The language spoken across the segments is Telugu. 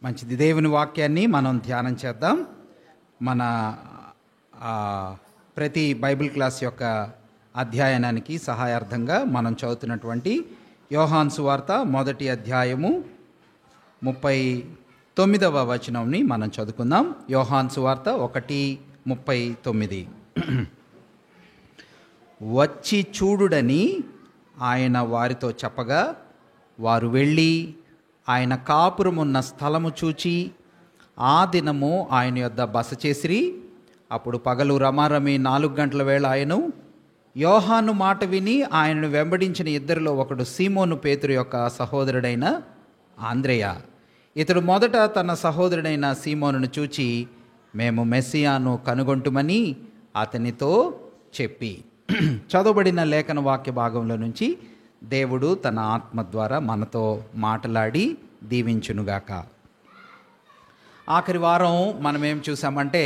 మంచిది. దేవుని వాక్యాన్ని మనం ధ్యానం చేద్దాం. మన ప్రతి బైబిల్ క్లాస్ యొక్క అధ్యయనానికి సహాయార్థంగా మనం చదువుతున్నటువంటి యోహాను సువార్త మొదటి అధ్యాయము 39వ వచనంని మనం చదువుకుందాం. యోహాను సువార్త 1:39. వచ్చి చూడుడని ఆయన వారితో చెప్పగా వారు వెళ్ళి ఆయన కాపురమున్న స్థలము చూచి ఆ దినము ఆయన యొద్ద బస చేసిరి. అప్పుడు పగలు రమారమి 4 గంటల వేళ ఆయను యోహాను మాట విని ఆయనను వెంబడించిన ఇద్దరిలో ఒకడు సీమోను పేతురు యొక్క సహోదరుడైన ఆంద్రేయ. ఇతడు మొదట తన సహోదరుడైన సీమోనును చూచి మేము మెస్సియాను కనుగొంటుమని అతనితో చెప్పి. చదవబడిన లేఖన వాక్య భాగంలో నుంచి దేవుడు తన ఆత్మ ద్వారా మనతో మాట్లాడి దీవించునుగాక. ఆఖరి వారం మనం ఏం చూసామంటే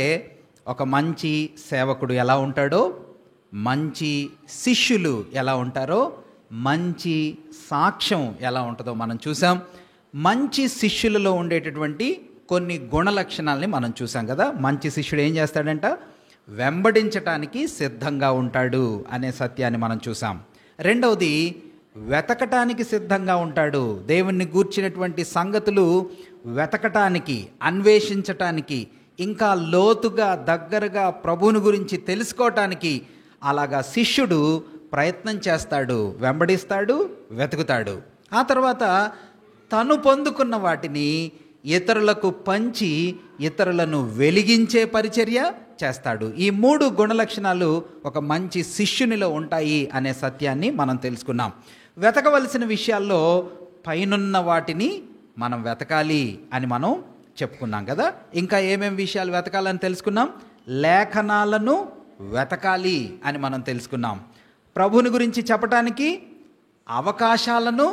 ఒక మంచి సేవకుడు ఎలా ఉంటాడో, మంచి శిష్యులు ఎలా ఉంటారో, మంచి సాక్ష్యం ఎలా ఉంటుందో మనం చూసాం. మంచి శిష్యులలో ఉండేటటువంటి కొన్ని గుణ లక్షణాలని మనం చూసాం కదా. మంచి శిష్యుడు ఏం చేస్తాడంట? వెంబడించటానికి సిద్ధంగా ఉంటాడు అనే సత్యాన్ని మనం చూసాం. రెండవది, వెతకటానికి సిద్ధంగా ఉంటాడు. దేవుణ్ణి గూర్చినటువంటి సంగతులు వెతకటానికి, అన్వేషించటానికి, ఇంకా లోతుగా దగ్గరగా ప్రభువుని గురించి తెలుసుకోవటానికి అలాగా శిష్యుడు ప్రయత్నం చేస్తాడు, వెంబడిస్తాడు, వెతుకుతాడు. ఆ తర్వాత తను పొందుకున్న వాటిని ఇతరులకు పంచి ఇతరులను వెలిగించే పరిచర్య చేస్తాడు. ఈ 3 గుణలక్షణాలు ఒక మంచి శిష్యునిలో ఉంటాయి అనే సత్యాన్ని మనం తెలుసుకున్నాం. వెతకవలసిన విషయాల్లో పైనున్న వాటిని మనం వెతకాలి అని మనం చెప్పుకున్నాం కదా. ఇంకా ఏమేమి విషయాలు వెతకాలని తెలుసుకున్నాం? లేఖనాలను వెతకాలి అని మనం తెలుసుకున్నాం. ప్రభువుని గురించి చెప్పటానికి అవకాశాలను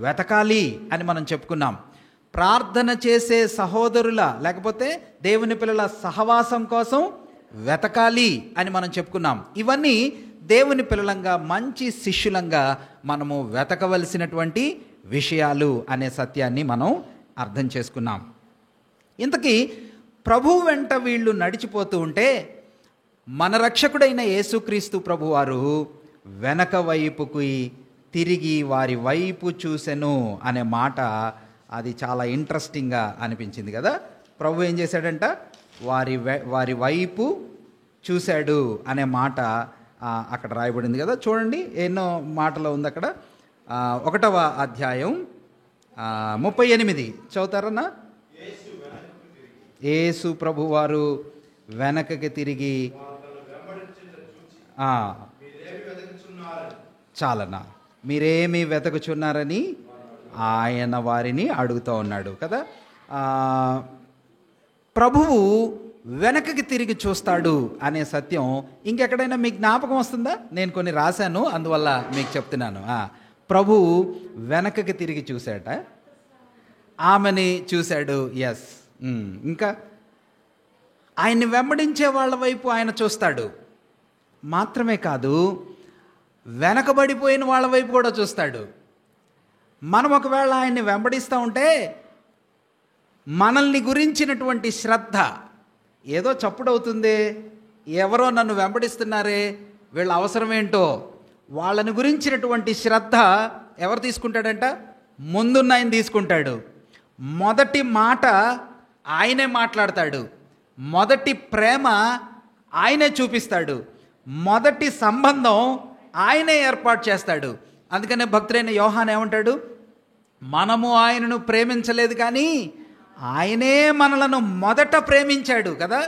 వెతకాలి అని మనం చెప్పుకున్నాం. ప్రార్థన చేసే సహోదరుల లేకపోతే దేవుని పిల్లల సహవాసం కోసం వెతకాలి అని మనం చెప్పుకున్నాం. ఇవన్నీ దేవుని పిల్లలంగా, మంచి శిష్యులంగా మనము వెతకవలసినటువంటి విషయాలు అనే సత్యాన్ని మనం అర్థం చేసుకున్నాం. ఇంతకీ ప్రభువు వెంట వీళ్ళు నడిచిపోతూ ఉంటే మన రక్షకుడైన యేసుక్రీస్తు ప్రభువారు వెనక వైపుకి తిరిగి వారి వైపు చూసెను అనే మాట, అది చాలా ఇంట్రెస్టింగ్గా అనిపించింది కదా. ప్రభు ఏం చేశాడంట? వారి వైపు చూశాడు అనే మాట అక్కడ రాయబడింది కదా. చూడండి, ఎన్నో మాటలో ఉంది అక్కడ. 1వ అధ్యాయం 38 చదువుతారన్నా. యేసు ప్రభు వారు వెనకకి తిరిగి చాలన్నా మీరేమి వెతకుచున్నారని ఆయన వారిని అడుగుతూ ఉన్నాడు కదా. ప్రభువు వెనకకి తిరిగి చూస్తాడు అనే సత్యం ఇంకెక్కడైనా మీకు జ్ఞాపకం వస్తుందా? నేను కొన్ని రాశాను, అందువల్ల మీకు చెప్తున్నాను. ప్రభువు వెనకకి తిరిగి చూశాట, ఆమెని చూశాడు. ఎస్. ఇంకా ఆయన్ని వెంబడించే వాళ్ళ వైపు ఆయన చూస్తాడు. మాత్రమే కాదు, వెనకబడిపోయిన వాళ్ళ వైపు కూడా చూస్తాడు. మనం ఒకవేళ ఆయన్ని వెంబడిస్తూ ఉంటే మనల్ని గురించినటువంటి శ్రద్ధ, ఏదో చప్పుడవుతుంది, ఎవరో నన్ను వెంబడిస్తున్నారే, వీళ్ళ అవసరం ఏంటో, వాళ్ళని గురించినటువంటి శ్రద్ధ ఎవరు తీసుకుంటాడంట? ముందున్న ఆయన తీసుకుంటాడు. మొదటి మాట ఆయనే మాట్లాడతాడు, మొదటి ప్రేమ ఆయనే చూపిస్తాడు, మొదటి సంబంధం ఆయనే ఏర్పాటు చేస్తాడు. అందుకనే భక్తుడైన యోహాను ఏమంటాడు? మనము ఆయనను ప్రేమించలేదు కానీ ఆయనే మనలను మొదట ప్రేమించాడు కదా.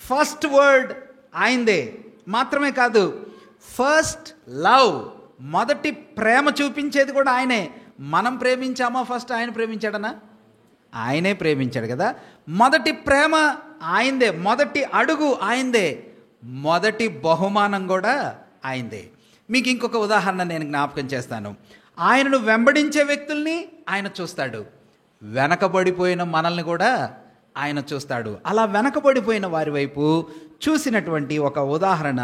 ఫస్ట్ వర్డ్ ఆయనదే. మాత్రమే కాదు, ఫస్ట్ లవ్, మొదటి ప్రేమ చూపించేది కూడా ఆయనే. మనం ప్రేమించామా? ఫస్ట్ ఆయన ప్రేమించాడనా? ఆయనే ప్రేమించాడు కదా. మొదటి ప్రేమ ఆయనదే, మొదటి అడుగు ఆయనదే, మొదటి బహుమానం కూడా ఆయనదే. మీకు ఇంకొక ఉదాహరణ నేను జ్ఞాపకం చేస్తాను. ఆయనను వెంబడించే వ్యక్తుల్ని ఆయన చూస్తాడు, వెనకబడిపోయిన మనల్ని కూడా ఆయన చూస్తాడు. అలా వెనకబడిపోయిన వారి వైపు చూసినటువంటి ఒక ఉదాహరణ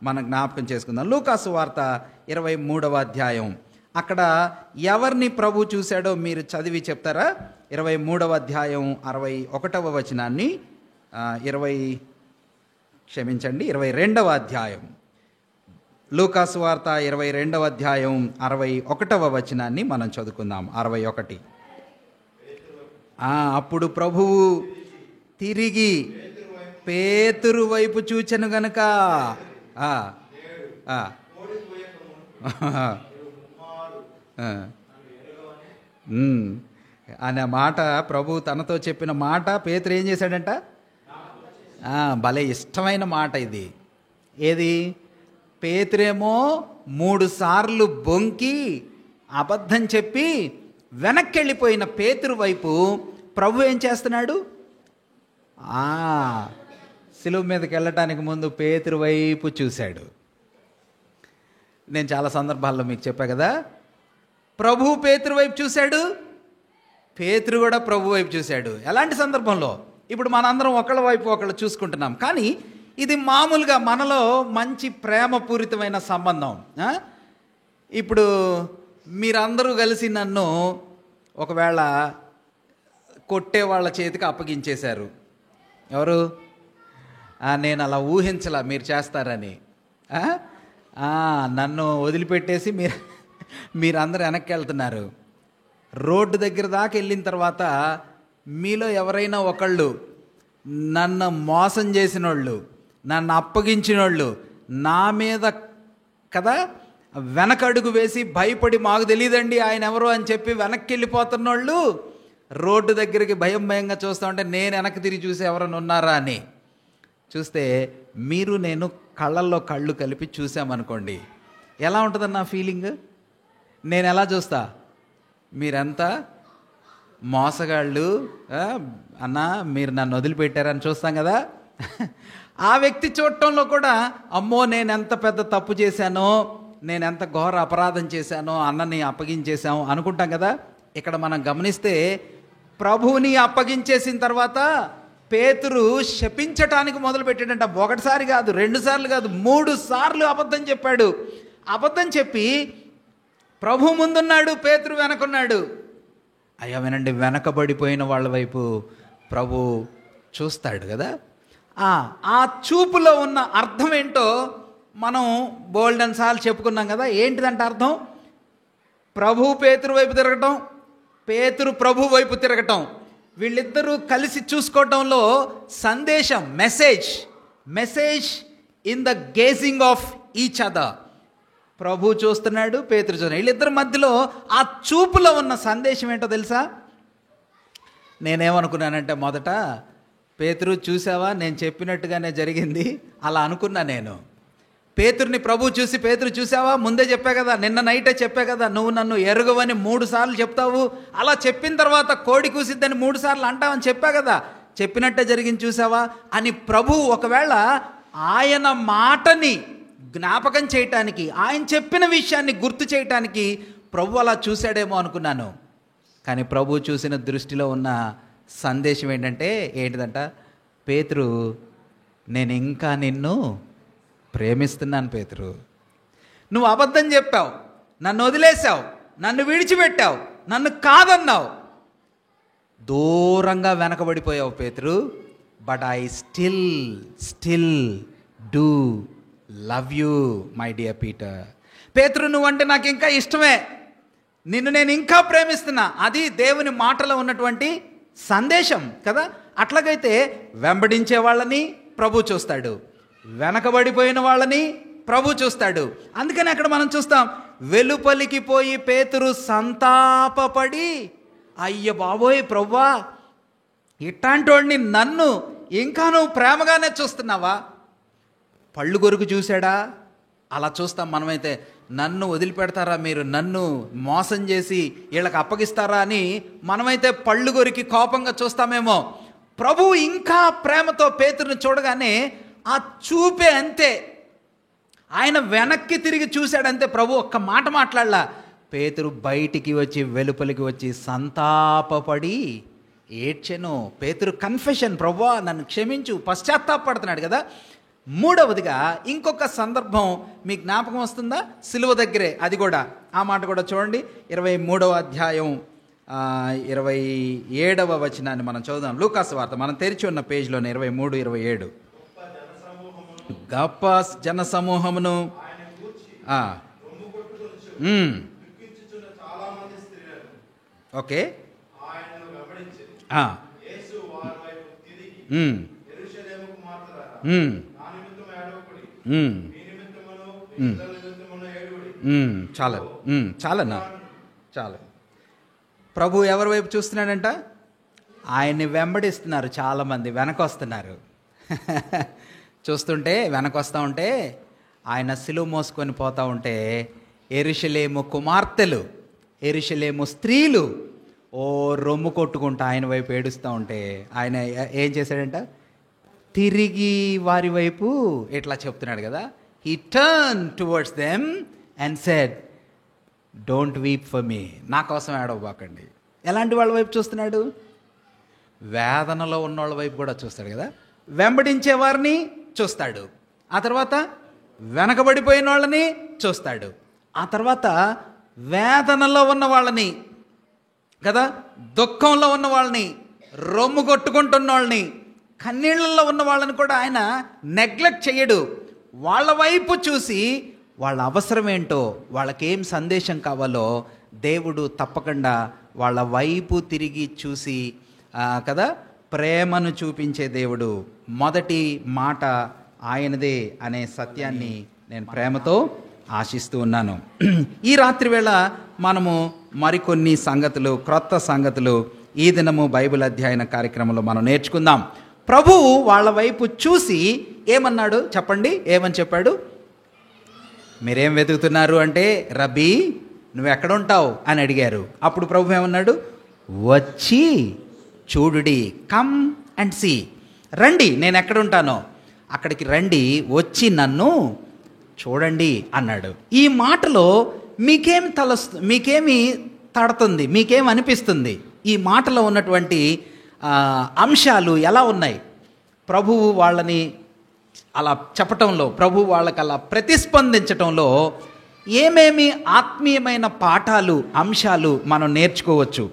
మనం జ్ఞాపకం చేసుకుందాం. లూకాసు వార్త 23వ అధ్యాయం. అక్కడ ఎవరిని ప్రభు చూశాడో మీరు చదివి చెప్తారా? 23వ అధ్యాయం 61వ వచనాన్ని 22వ అధ్యాయం లూకాసు వార్త 22వ అధ్యాయం 61వ వచనాన్ని మనం చదువుకుందాం. 61. అప్పుడు ప్రభువు తిరిగి పేతురు వైపు చూచెను గనుక అనే మాట, ప్రభు తనతో చెప్పిన మాట పేతురు ఏం చేశాడంట? భలే ఇష్టమైన మాట ఇది. ఏది? పేతురేమో 3 సార్లు బొంకి అబద్ధం చెప్పి వెనక్కి వెళ్ళిపోయిన పేతురు వైపు ప్రభు ఏం చేస్తున్నాడు? సిలువ మీదకి వెళ్ళటానికి ముందు పేతురు వైపు చూశాడు. నేను చాలా సందర్భాల్లో మీకు చెప్పా కదా, ప్రభు పేతురు వైపు చూశాడు, పేతురు కూడా ప్రభు వైపు చూశాడు. ఎలాంటి సందర్భంలో? ఇప్పుడు మనందరం ఒకళ్ళ వైపు ఒకళ్ళు చూసుకుంటున్నాం, కానీ ఇది మామూలుగా మనలో మంచి ప్రేమపూరితమైన సంబంధం. ఇప్పుడు మీరందరూ కలిసి నన్ను ఒకవేళ కొట్టే వాళ్ళ చేతికి అప్పగించేశారు. ఎవరు? నేను అలా ఊహించలా మీరు చేస్తారని. నన్ను వదిలిపెట్టేసి మీరందరూ వెనక్కి వెళ్తున్నారు. రోడ్డు దగ్గర దాకా వెళ్ళిన తర్వాత మీలో ఎవరైనా ఒకళ్ళు నన్ను మోసం చేసిన వాళ్ళు, నన్ను అప్పగించిన వాళ్ళు నా మీద కదా వెనకడుగు వేసి భయపడి మాకు తెలియదండి ఆయన ఎవరు అని చెప్పి వెనక్కి వెళ్ళిపోతున్న వాళ్ళు రోడ్డు దగ్గరికి భయంగా చూస్తూ ఉంటే నేను వెనక్కి తిరిగి చూసి ఎవరైనా ఉన్నారా అని చూస్తే మీరు నేను కళ్ళల్లో కళ్ళు కలిపి చూసామనుకోండి, ఎలా ఉంటుందన్న ఫీలింగ్? నేను ఎలా చూస్తా? మీరంతా మోసగాళ్ళు, అన్నా మీరు నన్ను వదిలిపెట్టారని చూస్తాం కదా. ఆ వ్యక్తి చూడటంలో కూడా అమ్మో నేను ఎంత పెద్ద తప్పు చేశానో, నేను ఎంత ఘోర అపరాధం చేశానో, అన్నని అప్పగించేశాము అనుకుంటాం కదా. ఇక్కడ మనం గమనిస్తే ప్రభువుని అప్పగించేసిన తర్వాత పేతురు శపించటానికి మొదలుపెట్టాడంట. 1 సారి కాదు, 2 సార్లు కాదు, 3 సార్లు అబద్ధం చెప్పాడు. అబద్ధం చెప్పి ప్రభు ముందున్నాడు, పేతురు వెనకున్నాడు. అయ్యా వినండి, వెనకబడిపోయిన వాళ్ళ వైపు ప్రభు చూస్తాడు కదా. ఆ చూపులో ఉన్న అర్థం ఏంటో మనం బోల్డెన్ సార్లు చెప్పుకున్నాం కదా. ఏంటిదంటే అర్థం? ప్రభు పేతురు వైపు తిరగటం, పేతురు ప్రభు వైపు తిరగటం, వీళ్ళిద్దరూ కలిసి చూసుకోవటంలో సందేశం, message in the gazing of each other. ప్రభు చూస్తున్నాడు, పేతురు చూస్తున్నాడు. వీళ్ళిద్దరి మధ్యలో ఆ చూపులో ఉన్న సందేశం ఏంటో తెలుసా? నేనేమనుకున్నానంటే మొదట, పేతురు చూసావా నేను చెప్పినట్టుగానే జరిగింది అలా అనుకున్నా నేను. పేతురుని ప్రభు చూసి, పేతురు చూసావా ముందే చెప్పా కదా, నిన్న నైటే చెప్పా కదా, నువ్వు నన్ను ఎరుగవని 3 సార్లు చెప్తావు, అలా చెప్పిన తర్వాత కోడి కూసిద్దని 3 సార్లు అంటావని చెప్పా కదా, చెప్పినట్టే జరిగింది చూసావా అని ప్రభు ఒకవేళ ఆయన మాటని జ్ఞాపకం చేయటానికి, ఆయన చెప్పిన విషయాన్ని గుర్తు చేయటానికి ప్రభు అలా చూశాడేమో అనుకున్నాను. కానీ ప్రభు చూసిన దృష్టిలో ఉన్న సందేశం ఏంటిదంట? పేతురు, నేను ఇంకా నిన్ను ప్రేమిస్తున్నాను పేతురు. నువ్వు అబద్ధం చెప్పావు, నన్ను వదిలేసావు, నన్ను విడిచిపెట్టావు, నన్ను కాదన్నావు, దూరంగా వెనకబడిపోయావు పేతురు. But I still do love you my dear Peter. పేతురు, నువ్వంటే నాకు ఇంకా ఇష్టమే, నిన్ను నేను ఇంకా ప్రేమిస్తున్నా. అది దేవుని మాటలో ఉన్నటువంటి సందేశం కదా. అట్లాగైతే వెంబడించే వాళ్ళని ప్రభు చూస్తాడు, వెనకబడిపోయిన వాళ్ళని ప్రభు చూస్తాడు. అందుకని అక్కడ మనం చూస్తాం, వెలుపలికి పోయి పేతురు సంతాపపడి, అయ్య బాబోయ్ ప్రభువా, ఇట్లాంటి వాడిని నన్ను ఇంకా నువ్వు ప్రేమగానే చూస్తున్నావా? పళ్ళు కొరకు చూశాడా? అలా చూస్తాం మనమైతే. నన్ను వదిలిపెడతారా మీరు, నన్ను మోసం చేసి వీళ్ళకి అప్పగిస్తారా అని మనమైతే పళ్ళు కొరికి కోపంగా చూస్తామేమో. ప్రభువు ఇంకా ప్రేమతో పేతురుని చూడగానే ఆ చూపే అంతే, ఆయన వెనక్కి తిరిగి చూశాడంతే. ప్రభు ఒక్క మాట మాట్లాడలా. పేతురు బయటికి వచ్చి వెలుపలికి వచ్చి సంతాపపడి ఏడ్చెను. పేతురు కన్ఫెషన్, ప్రభువా నన్ను క్షమించు, పశ్చాత్తాపడుతున్నాడు కదా. మూడవదిగా ఇంకొక సందర్భం మీకు జ్ఞాపకం వస్తుందా? సిలువ దగ్గరే, అది కూడా ఆ మాట కూడా చూడండి. 23వ అధ్యాయం 27వ వచనాన్ని మనం చదువుదాం. లూకాసు వార్త మనం తెరిచి ఉన్న పేజీలోనే 23, 27. గొప్ప జన సమూహమును ఓకే చాలన్నా చాలు. ప్రభు ఎవరి వైపు చూస్తున్నాడంట? ఆయన్ని వెంబడిస్తున్నారు చాలామంది, వెనకొస్తున్నారు. చూస్తుంటే వెనకొస్తూ ఉంటే ఆయన సిలువ మోసుకొని పోతూ ఉంటే యెరూషలేము కుమార్తెలు, యెరూషలేము స్త్రీలు ఓ రొమ్ము కొట్టుకుంటూ ఆయన వైపు ఏడుస్తూ ఉంటే ఆయన ఏం చేశాడంట? తిరిగి వారి వైపు ఇట్లా చెప్తున్నాడు కదా, he turn towards them and said, don't weep for me, నా కోసం ఏడవబాకండి. ఎలాంటి వాళ్ళ వైపు చూస్తున్నాడు? వేదనలో ఉన్న వాళ్ళ వైపు కూడా చూస్తాడు కదా, వెంబడించే వారిని చూస్తాడు, ఆ తర్వాత వెనకబడిపోయిన వాళ్ళని చూస్తాడు, ఆ తర్వాత వేదనలో ఉన్న వాళ్ళని కదా, దుఃఖంలో ఉన్న వాళ్ళని, రొమ్ము కొట్టుకుంటున్న వాళ్ళని, కన్నీళ్ళల్లో ఉన్న వాళ్ళని కూడా ఆయన నెగ్లెక్ట్ చేయడు. వాళ్ళ వైపు చూసి వాళ్ళ అవసరం ఏంటో, వాళ్ళకేం సందేశం కావాలో దేవుడు తప్పకుండా వాళ్ళ వైపు తిరిగి చూసి కదా ప్రేమను చూపించే దేవుడు. మొదటి మాట ఆయనదే అనే సత్యాన్ని నేను ప్రేమతో ఆశిస్తూ ఉన్నాను. ఈ రాత్రి వేళ మనము మరికొన్ని సంగతులు, క్రొత్త సంగతులు ఈ దినము బైబిల్ అధ్యయన కార్యక్రమంలో మనం నేర్చుకుందాం. ప్రభువు వాళ్ళ వైపు చూసి ఏమన్నాడు చెప్పండి? ఏమని చెప్పాడు? మీరేం వెతుకుతున్నారు అంటే, రబ్బీ నువ్వు ఎక్కడుంటావు అని అడిగారు. అప్పుడు ప్రభు ఏమన్నాడు? వచ్చి చూడుడి, కమ్ అండ్ సీ, రండి నేను ఎక్కడుంటానో అక్కడికి రండి, వచ్చి నన్ను చూడండి అన్నాడు. ఈ మాటలో మీకేమి తడుతుంది, మీకేం అనిపిస్తుంది? ఈ మాటలో ఉన్నటువంటి అంశాలు ఎలా ఉన్నాయి? ప్రభువు వాళ్ళని అలా చెప్పటంలో, ప్రభు వాళ్ళకి అలా ప్రతిస్పందించటంలో ఏమేమి ఆత్మీయమైన పాఠాలు, అంశాలు మనం నేర్చుకోవచ్చు?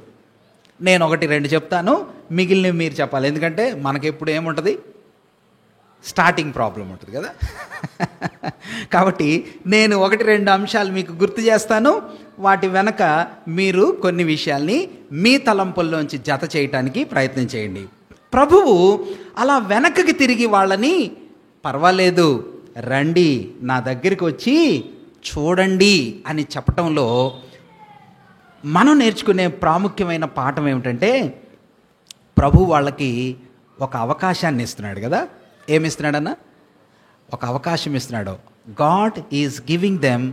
నేను 1-2 చెప్తాను, మిగిలినవి మీరు చెప్పాలి. ఎందుకంటే మనకెప్పుడు ఏముంటుంది? స్టార్టింగ్ ప్రాబ్లం ఉంటుంది కదా. కాబట్టి నేను 1-2 అంశాలు మీకు గుర్తు చేస్తాను, వాటి వెనక మీరు కొన్ని విషయాల్ని మీ తలంపుల్లోంచి జత చేయటానికి ప్రయత్నం చేయండి. ప్రభువు అలా వెనకకి తిరిగి వాళ్ళని, పర్వాలేదు రండి నా దగ్గరికి వచ్చి చూడండి అని చెప్పటంలో మనం నేర్చుకునే ప్రాముఖ్యమైన పాఠం ఏమిటంటే, ప్రభు వాళ్ళకి ఒక అవకాశాన్ని ఇస్తున్నాడు కదా. ఏమిస్తున్నాడన్నా? ఒక అవకాశం ఇస్తున్నాడు. God is giving them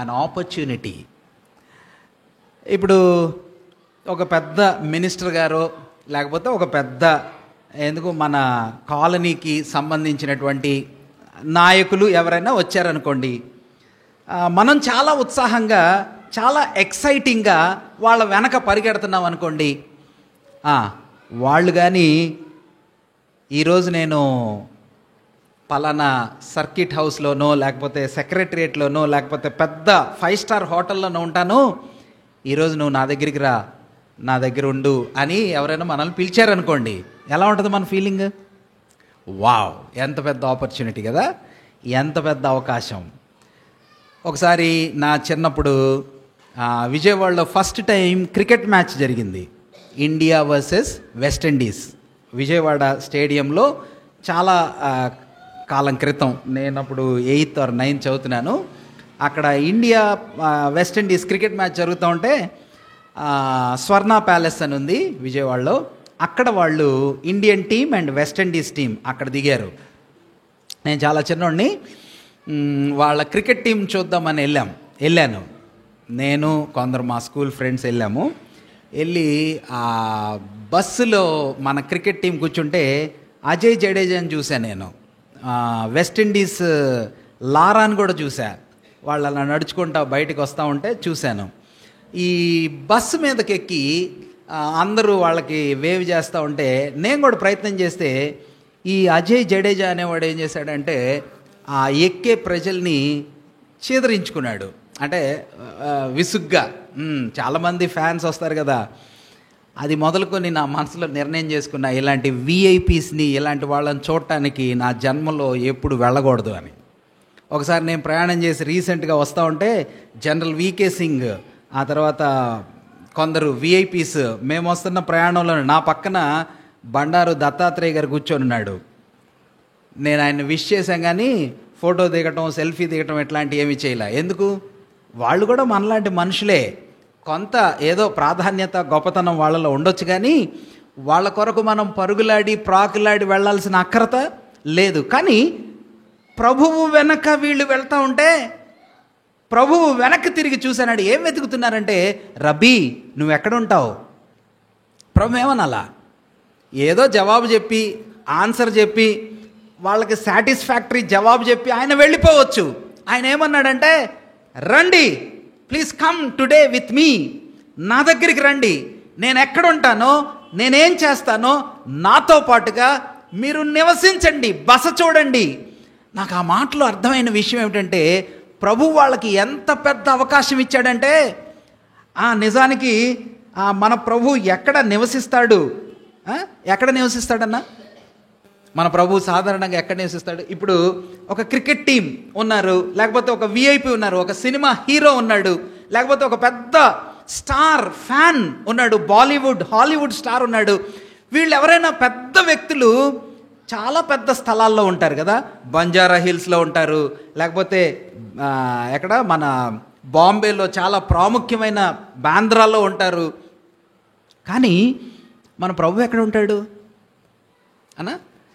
an opportunity. ఇప్పుడు ఒక పెద్ద మినిస్టర్ గారు, లేకపోతే ఒక పెద్ద మన కాలనీకి సంబంధించినటువంటి నాయకులు ఎవరైనా వచ్చారనుకోండి, మనం చాలా ఉత్సాహంగా, చాలా ఎక్సైటింగ్గా వాళ్ళ వెనక పరిగెడుతున్నాం అనుకోండి. వాళ్ళు కానీ ఈరోజు నేను పలానా సర్కిట్ హౌస్లోనో, లేకపోతే సెక్రటరియట్లోనో, లేకపోతే పెద్ద 5 స్టార్ హోటల్లోనో ఉంటాను, ఈరోజు నువ్వు నా దగ్గరికి రా, నా దగ్గర ఉండు అని ఎవరైనా మనల్ని పిలిచారనుకోండి, ఎలా ఉంటుంది మన ఫీలింగ్? వావ్, ఎంత పెద్ద ఆపర్చునిటీ కదా, ఎంత పెద్ద అవకాశం. ఒకసారి నా చిన్నప్పుడు విజయవాడలో ఫస్ట్ టైం క్రికెట్ మ్యాచ్ జరిగింది, ఇండియా వర్సెస్ వెస్టిండీస్. విజయవాడ స్టేడియంలో చాలా కాలం క్రితం, నేను అప్పుడు 8th or 9th చదువుతున్నాను. అక్కడ ఇండియా వెస్టిండీస్ క్రికెట్ మ్యాచ్ జరుగుతూ ఉంటే స్వర్ణ ప్యాలెస్ అని ఉంది విజయవాడలో, అక్కడ వాళ్ళు Indian team and West Indies team అక్కడ దిగారు. నేను చాలా చిన్నోడిని, వాళ్ళ క్రికెట్ టీం చూద్దామని వెళ్ళాను. నేను కొందరు మా స్కూల్ ఫ్రెండ్స్ వెళ్ళాము. వెళ్ళి ఆ బస్సులో మన క్రికెట్ టీం కూర్చుంటే అజయ్ జడేజాని చూశాను నేను, వెస్టిండీస్ లారాని కూడా చూసా. వాళ్ళు అలా నడుచుకుంటా బయటకు వస్తూ ఉంటే చూశాను. ఈ బస్సు మీదకి ఎక్కి అందరూ వాళ్ళకి వేవ్ చేస్తూ ఉంటే నేను కూడా ప్రయత్నం చేస్తే, ఈ అజయ్ జడేజా అనేవాడు ఏం చేశాడంటే ఆ ఎక్కే ప్రజల్ని చీదరించుకున్నాడు. అంటే విసుగ్గా, చాలామంది ఫ్యాన్స్ వస్తారు కదా, అది మొదలుకొని నా మనసులో నిర్ణయం చేసుకున్న, ఇలాంటి విఐపీస్ని, ఇలాంటి వాళ్ళని చూడటానికి నా జన్మలో ఎప్పుడు వెళ్ళకూడదు అని. ఒకసారి నేను ప్రయాణం చేసి రీసెంట్గా వస్తూ ఉంటే జనరల్ వికే సింగ్, ఆ తర్వాత కొందరు విఐపీస్, మేము వస్తున్న ప్రయాణంలో నా పక్కన బండారు దత్తాత్రేయ గారు కూర్చొని ఉన్నాడు. నేను ఆయన విష్ చేశాం కానీ ఫోటో దిగటం, సెల్ఫీ దిగటం ఇట్లాంటివి ఏమీ చేయలే. ఎందుకు? వాళ్ళు కూడా మనలాంటి మనుషులే. కొంత ఏదో ప్రాధాన్యత, గొప్పతనం వాళ్ళలో ఉండొచ్చు, కానీ వాళ్ళ కొరకు మనం పరుగులాడి ప్రాకులాడి వెళ్ళాల్సిన అక్కరత లేదు. కానీ ప్రభువు వెనక వీళ్ళు వెళ్తూ ఉంటే ప్రభువు వెనక్కి తిరిగి చూశానాడు. ఏం వెతుకుతున్నారంటే, రబ్బీ నువ్వెక్కడుంటావు? ప్రభు ఏమనాలా? ఏదో జవాబు చెప్పి, ఆన్సర్ చెప్పి, వాళ్ళకి సాటిస్ఫాక్టరీ జవాబు చెప్పి ఆయన వెళ్ళిపోవచ్చు. ఆయన ఏమన్నాడంటే, రండి, please come today with me, నా దగ్గరికి రండి, నేను ఎక్కడుంటానో, నేనేం చేస్తానో నాతో పాటుగా మీరు నివసించండి, బస చూడండి. నాకు ఆ మాటలో అర్థమైన విషయం ఏమిటంటే, ప్రభు వాళ్ళకి ఎంత పెద్ద అవకాశం ఇచ్చాడంటే, నిజానికి మన ప్రభు ఎక్కడ నివసిస్తాడు? ఎక్కడ నివసిస్తాడన్నా? మన ప్రభు సాధారణంగా ఎక్కడ నివసిస్తాడు? ఇప్పుడు ఒక క్రికెట్ టీం ఉన్నారు, లేకపోతే ఒక విఐపి ఉన్నారు, ఒక సినిమా హీరో ఉన్నాడు, లేకపోతే ఒక పెద్ద స్టార్ ఫ్యాన్ ఉన్నాడు, బాలీవుడ్ హాలీవుడ్ స్టార్ ఉన్నాడు. వీళ్ళు ఎవరైనా పెద్ద వ్యక్తులు చాలా పెద్ద స్థలాల్లో ఉంటారు కదా. బంజారా హిల్స్లో ఉంటారు, లేకపోతే ఎక్కడ మన బాంబేలో చాలా ప్రాముఖ్యమైన బాంద్రాలో ఉంటారు. కానీ మన ప్రభు ఎక్కడ ఉంటాడు అన్నా?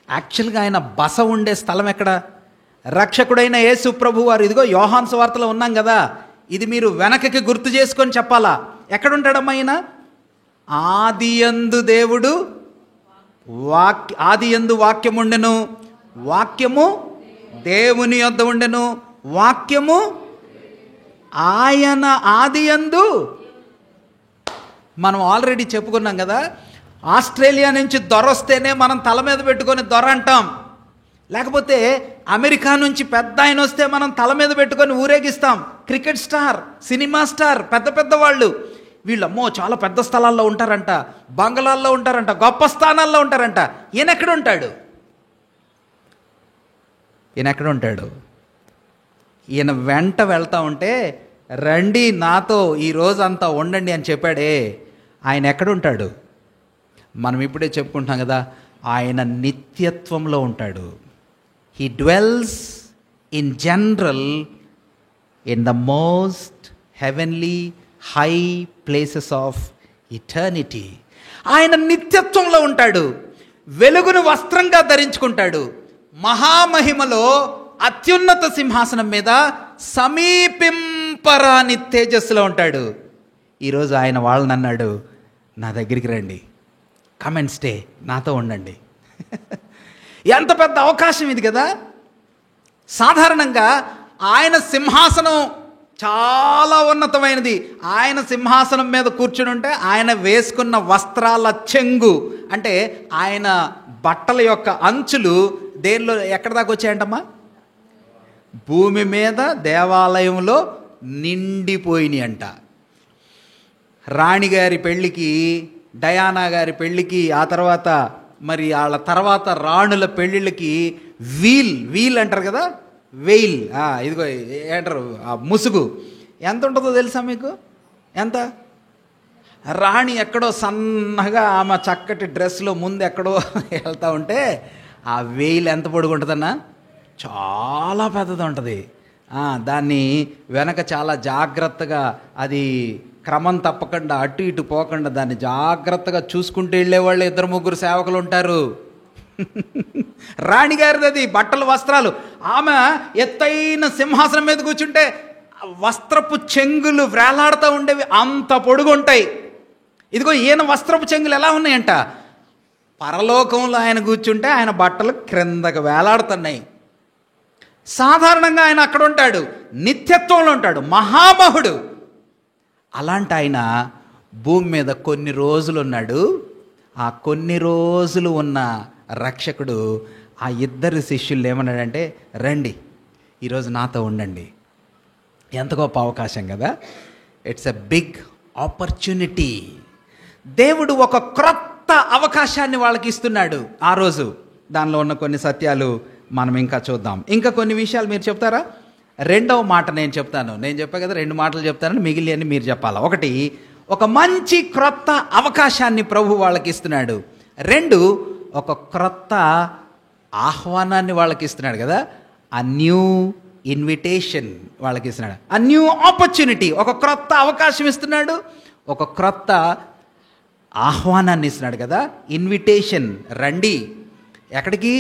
యాక్చువల్గా ఆయన బస ఉండే స్థలం ఎక్కడ? రక్షకుడైన యేసు ప్రభు వారు, ఇదిగో యోహాను సువార్తలో ఉన్నాం కదా, ఇది మీరు వెనకకి గుర్తు చేసుకొని చెప్పాలా. ఎక్కడుంటాడమ్మా ఆయన? ఆదియందు దేవుడు ఆదియందు వాక్యము ఉండెను, వాక్యము దేవుని యొద్ద ఉండెను, వాక్యము ఆయన ఆదియందు. మనం ఆల్రెడీ చెప్పుకున్నాం కదా, ఆస్ట్రేలియా నుంచి దొర వస్తేనే మనం తల మీద పెట్టుకొని దొర అంటాం. లేకపోతే అమెరికా నుంచి పెద్ద ఆయన వస్తే మనం తల మీద పెట్టుకొని ఊరేగిస్తాం. క్రికెట్ స్టార్, సినిమా స్టార్, పెద్ద పెద్ద వాళ్ళు, వీళ్ళమ్మో చాలా పెద్ద స్థలాల్లో ఉంటారంట, బంగళాల్లో ఉంటారంట, గొప్ప స్థానాల్లో ఉంటారంట. ఈయన ఎక్కడ ఉంటాడు? ఈయన వెంట వెళ్తా ఉంటే, రండి నాతో ఈ రోజంతా ఉండండి అని చెప్పాడే, ఆయన ఎక్కడుంటాడు? మనం ఇప్పుడే చెప్పుకుంటాం కదా, ఆయన నిత్యత్వంలో ఉంటాడు. He dwells in general in the most heavenly high places of eternity. ఆయన నిత్యత్వంలో ఉంటాడు, వెలుగును వస్త్రంగా ధరించుకుంటాడు, మహామహిమలో అత్యున్నత సింహాసనం మీద సమీపింపరాని తేజస్సులో ఉంటాడు. ఈరోజు ఆయన వాళ్ళని అన్నాడు, నా దగ్గరికి రండి, కమ్ అండ్ స్టే, నాతో ఉండండి. ఎంత పెద్ద అవకాశం ఇది కదా. సాధారణంగా ఆయన సింహాసనం చాలా ఉన్నతమైనది. ఆయన సింహాసనం మీద కూర్చుని ఉంటే ఆయన వేసుకున్న వస్త్రాల చెంగు, అంటే ఆయన బట్టల యొక్క అంచులు దేనిలో ఎక్కడ దాకా వచ్చాయంటమ్మా? భూమి మీద దేవాలయంలో నిండిపోయినాయి అంట. రాణిగారి పెళ్ళికి, డయానా గారి పెళ్ళికి, ఆ తర్వాత మరి వాళ్ళ తర్వాత రాణుల పెళ్ళిళ్ళకి వీల్ అంటారు కదా, వెయిల్, ఇదిగో ఏంటారు, ఆ ముసుగు ఎంత ఉంటుందో తెలుసా మీకు? ఎంత? రాణి ఎక్కడో సన్నగా ఆమె చక్కటి డ్రెస్లో ముందు ఎక్కడో వెళ్తూ ఉంటే ఆ వెయిల్ ఎంత పొడుగుంటుందన్నా? చాలా పెద్దది ఉంటుంది. దాన్ని వెనక చాలా జాగ్రత్తగా, అది క్రమం తప్పకుండా అటు ఇటు పోకుండా దాన్ని జాగ్రత్తగా చూసుకుంటూ వెళ్ళేవాళ్ళు 2-3 సేవకులు ఉంటారు. రాణిగారిది అది బట్టలు, వస్త్రాలు. ఆమె ఎత్తైన సింహాసనం మీద కూర్చుంటే వస్త్రపు చెంగులు వేలాడుతూ ఉండేవి, అంత పొడుగుంటాయి. ఇదిగో ఈయన వస్త్రపు చెంగులు ఎలా ఉన్నాయంట? పరలోకంలో ఆయన కూర్చుంటే ఆయన బట్టలు క్రిందకు వేలాడుతున్నాయి. సాధారణంగా ఆయన అక్కడ ఉంటాడు, నిత్యత్వంలో ఉంటాడు, మహామహుడు. అలాంటి ఆయన భూమి మీద కొన్ని రోజులు ఉన్నాడు. ఆ కొన్ని రోజులు ఉన్న రక్షకుడు ఆ 2 శిష్యులు ఏమన్నాడంటే, రండి ఈరోజు నాతో ఉండండి. ఎంత గొప్ప అవకాశం కదా. It's a big opportunity. దేవుడు ఒక క్రొత్త అవకాశాన్ని వాళ్ళకి ఇస్తున్నాడు ఆ రోజు. దానిలో ఉన్న కొన్ని సత్యాలు మనం ఇంకా చూద్దాం. ఇంకా కొన్ని విషయాలు మీరు చెప్తారా? రెండవ మాట నేను చెప్తాను. నేను చెప్పా కదా 2 మాటలు చెప్తానని, మిగిలినవి మీరు చెప్పాలా. ఒకటి, ఒక మంచి క్రొత్త అవకాశాన్ని ప్రభు వాళ్ళకి ఇస్తున్నాడు. 2, ఒక క్రొత్త ఆహ్వానాన్ని వాళ్ళకి ఇస్తున్నాడు కదా, ఆ న్యూ ఇన్విటేషన్ వాళ్ళకి ఇస్తున్నాడు. ఆ న్యూ ఆపర్చునిటీ, ఒక క్రొత్త అవకాశం ఇస్తున్నాడు, ఒక క్రొత్త ఆహ్వానాన్ని ఇస్తున్నాడు కదా. ఇన్విటేషన్, రండి. ఎక్కడికి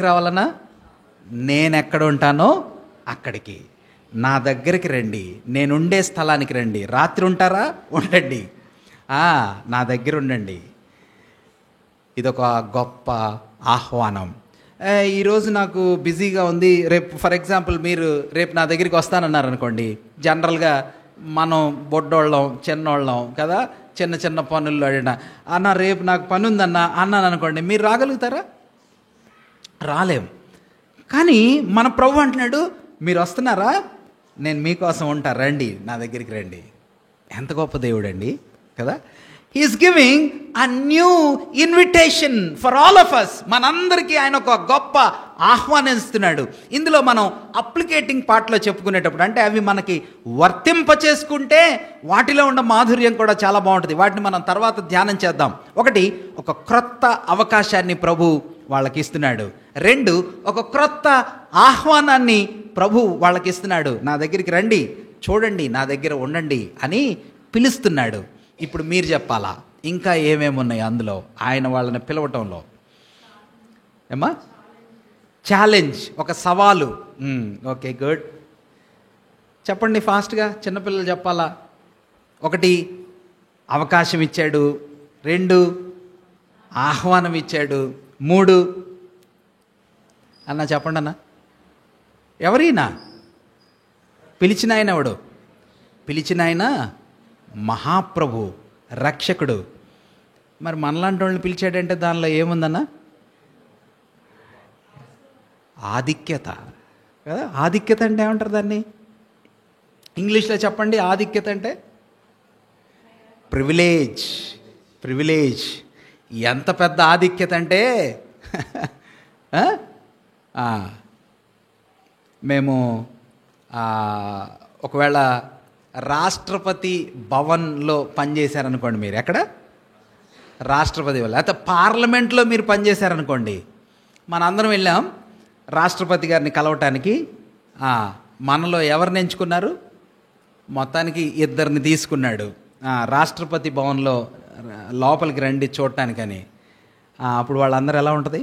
రావాలన్నా? నేను ఎక్కడ ఉంటానో అక్కడికి, నా దగ్గరికి రండి, నేనుండే స్థలానికి రండి. రాత్రి ఉంటారా? ఉండండి, నా దగ్గర ఉండండి. ఇదొక గొప్ప ఆహ్వానం. ఈరోజు నాకు బిజీగా ఉంది, రేపు ఫర్ ఎగ్జాంపుల్ మీరు రేపు నా దగ్గరికి వస్తానన్నారు అనుకోండి. జనరల్గా మనం బొడ్డోళ్ళం, చిన్నోళ్ళం కదా, చిన్న చిన్న పనుల్లో అడిగినా, అన్న రేపు నాకు పని ఉందన్నా అన్నాను అనుకోండి, మీరు రాగలుగుతారా? రాలేం. కానీ మన ప్రభు అంటున్నాడు, మీరు వస్తున్నారా? నేను మీకోసం ఉంటా, రండి, నా దగ్గరికి రండి. ఎంత గొప్ప దేవుడు అండి కదా. He's giving a new invitation for all of us. మనందరికీ ఆయన ఒక గొప్ప ఆహ్వానిస్తున్నాడు. ఇందులో మనం అప్లికేటింగ్ పార్ట్లో చెప్పుకునేటప్పుడు, అంటే అవి మనకి వర్తింప చేసుకుంటే వాటిలో ఉన్న మాధుర్యం కూడా చాలా బాగుంటుంది. వాటిని మనం తర్వాత ధ్యానం చేద్దాం. ఒకటి, ఒక క్రొత్త అవకాశాన్ని ప్రభు వాళ్ళకి ఇస్తున్నాడు. 2, ఒక క్రొత్త ఆహ్వానాన్ని ప్రభు వాళ్ళకి ఇస్తున్నాడు. నా దగ్గరికి రండి, చూడండి, నా దగ్గర ఉండండి అని పిలుస్తున్నాడు. ఇప్పుడు మీరు చెప్పాలా, ఇంకా ఏమేమి ఉన్నాయి అందులో ఆయన వాళ్ళని పిలవటంలో? ఏమా? ఛాలెంజ్, ఒక సవాలు. Okay, good. చెప్పండి ఫాస్ట్గా, చిన్నపిల్లలు చెప్పాలా. 1, అవకాశం ఇచ్చాడు. 2, ఆహ్వానం ఇచ్చాడు. 3 అన్న చెప్పండి అన్న. ఎవరైనా పిలిచిన ఆయన ఎవడు? పిలిచిన ఆయన మహాప్రభు, రక్షకుడు. మరి మనలాంటి వాళ్ళని పిలిచాడంటే దానిలో ఏముందన్న? ఆధిక్యత కదా. ఆధిక్యత అంటే ఏమంటారు దాన్ని ఇంగ్లీష్లో? చెప్పండి. ఆధిక్యత అంటే ప్రివిలేజ్. ప్రివిలేజ్ ఎంత పెద్ద ఆధిక్యత అంటే మేము ఒకవేళ రాష్ట్రపతి భవన్లో పనిచేశారనుకోండి, మీరు ఎక్కడ? రాష్ట్రపతి వల్ల, లేకపోతే పార్లమెంట్లో మీరు పనిచేశారనుకోండి. మనందరం వెళ్ళాం రాష్ట్రపతి గారిని కలవటానికి. మనలో ఎవరిని ఎంచుకున్నారు? మొత్తానికి 2 తీసుకున్నాడు. రాష్ట్రపతి భవన్లో లోపలికి రండి చూడటానికని. అప్పుడు వాళ్ళందరూ ఎలా ఉంటుంది?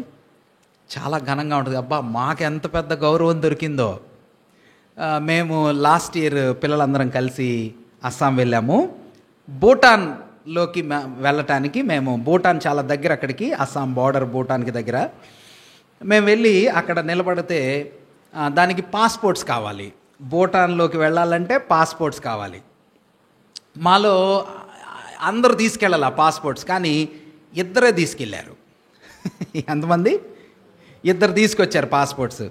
చాలా ఘనంగా ఉంటుంది. అబ్బా, మాకు ఎంత పెద్ద గౌరవం దొరికిందో. మేము లాస్ట్ ఇయర్ పిల్లలందరం కలిసి అస్సాం వెళ్ళాము. భూటాన్లోకి వెళ్ళటానికి మేము, భూటాన్ చాలా దగ్గర అక్కడికి, అస్సాం బార్డర్ భూటాన్కి దగ్గర. మేము వెళ్ళి అక్కడ నిలబడితే దానికి పాస్పోర్ట్స్ కావాలి. భూటాన్లోకి వెళ్ళాలంటే పాస్పోర్ట్స్ కావాలి. మాలో అందరూ తీసుకెళ్ళాలి ఆ పాస్పోర్ట్స్, కానీ 2 తీసుకెళ్ళారు. ఎంతమంది? 2 తీసుకొచ్చారు పాస్పోర్ట్స్.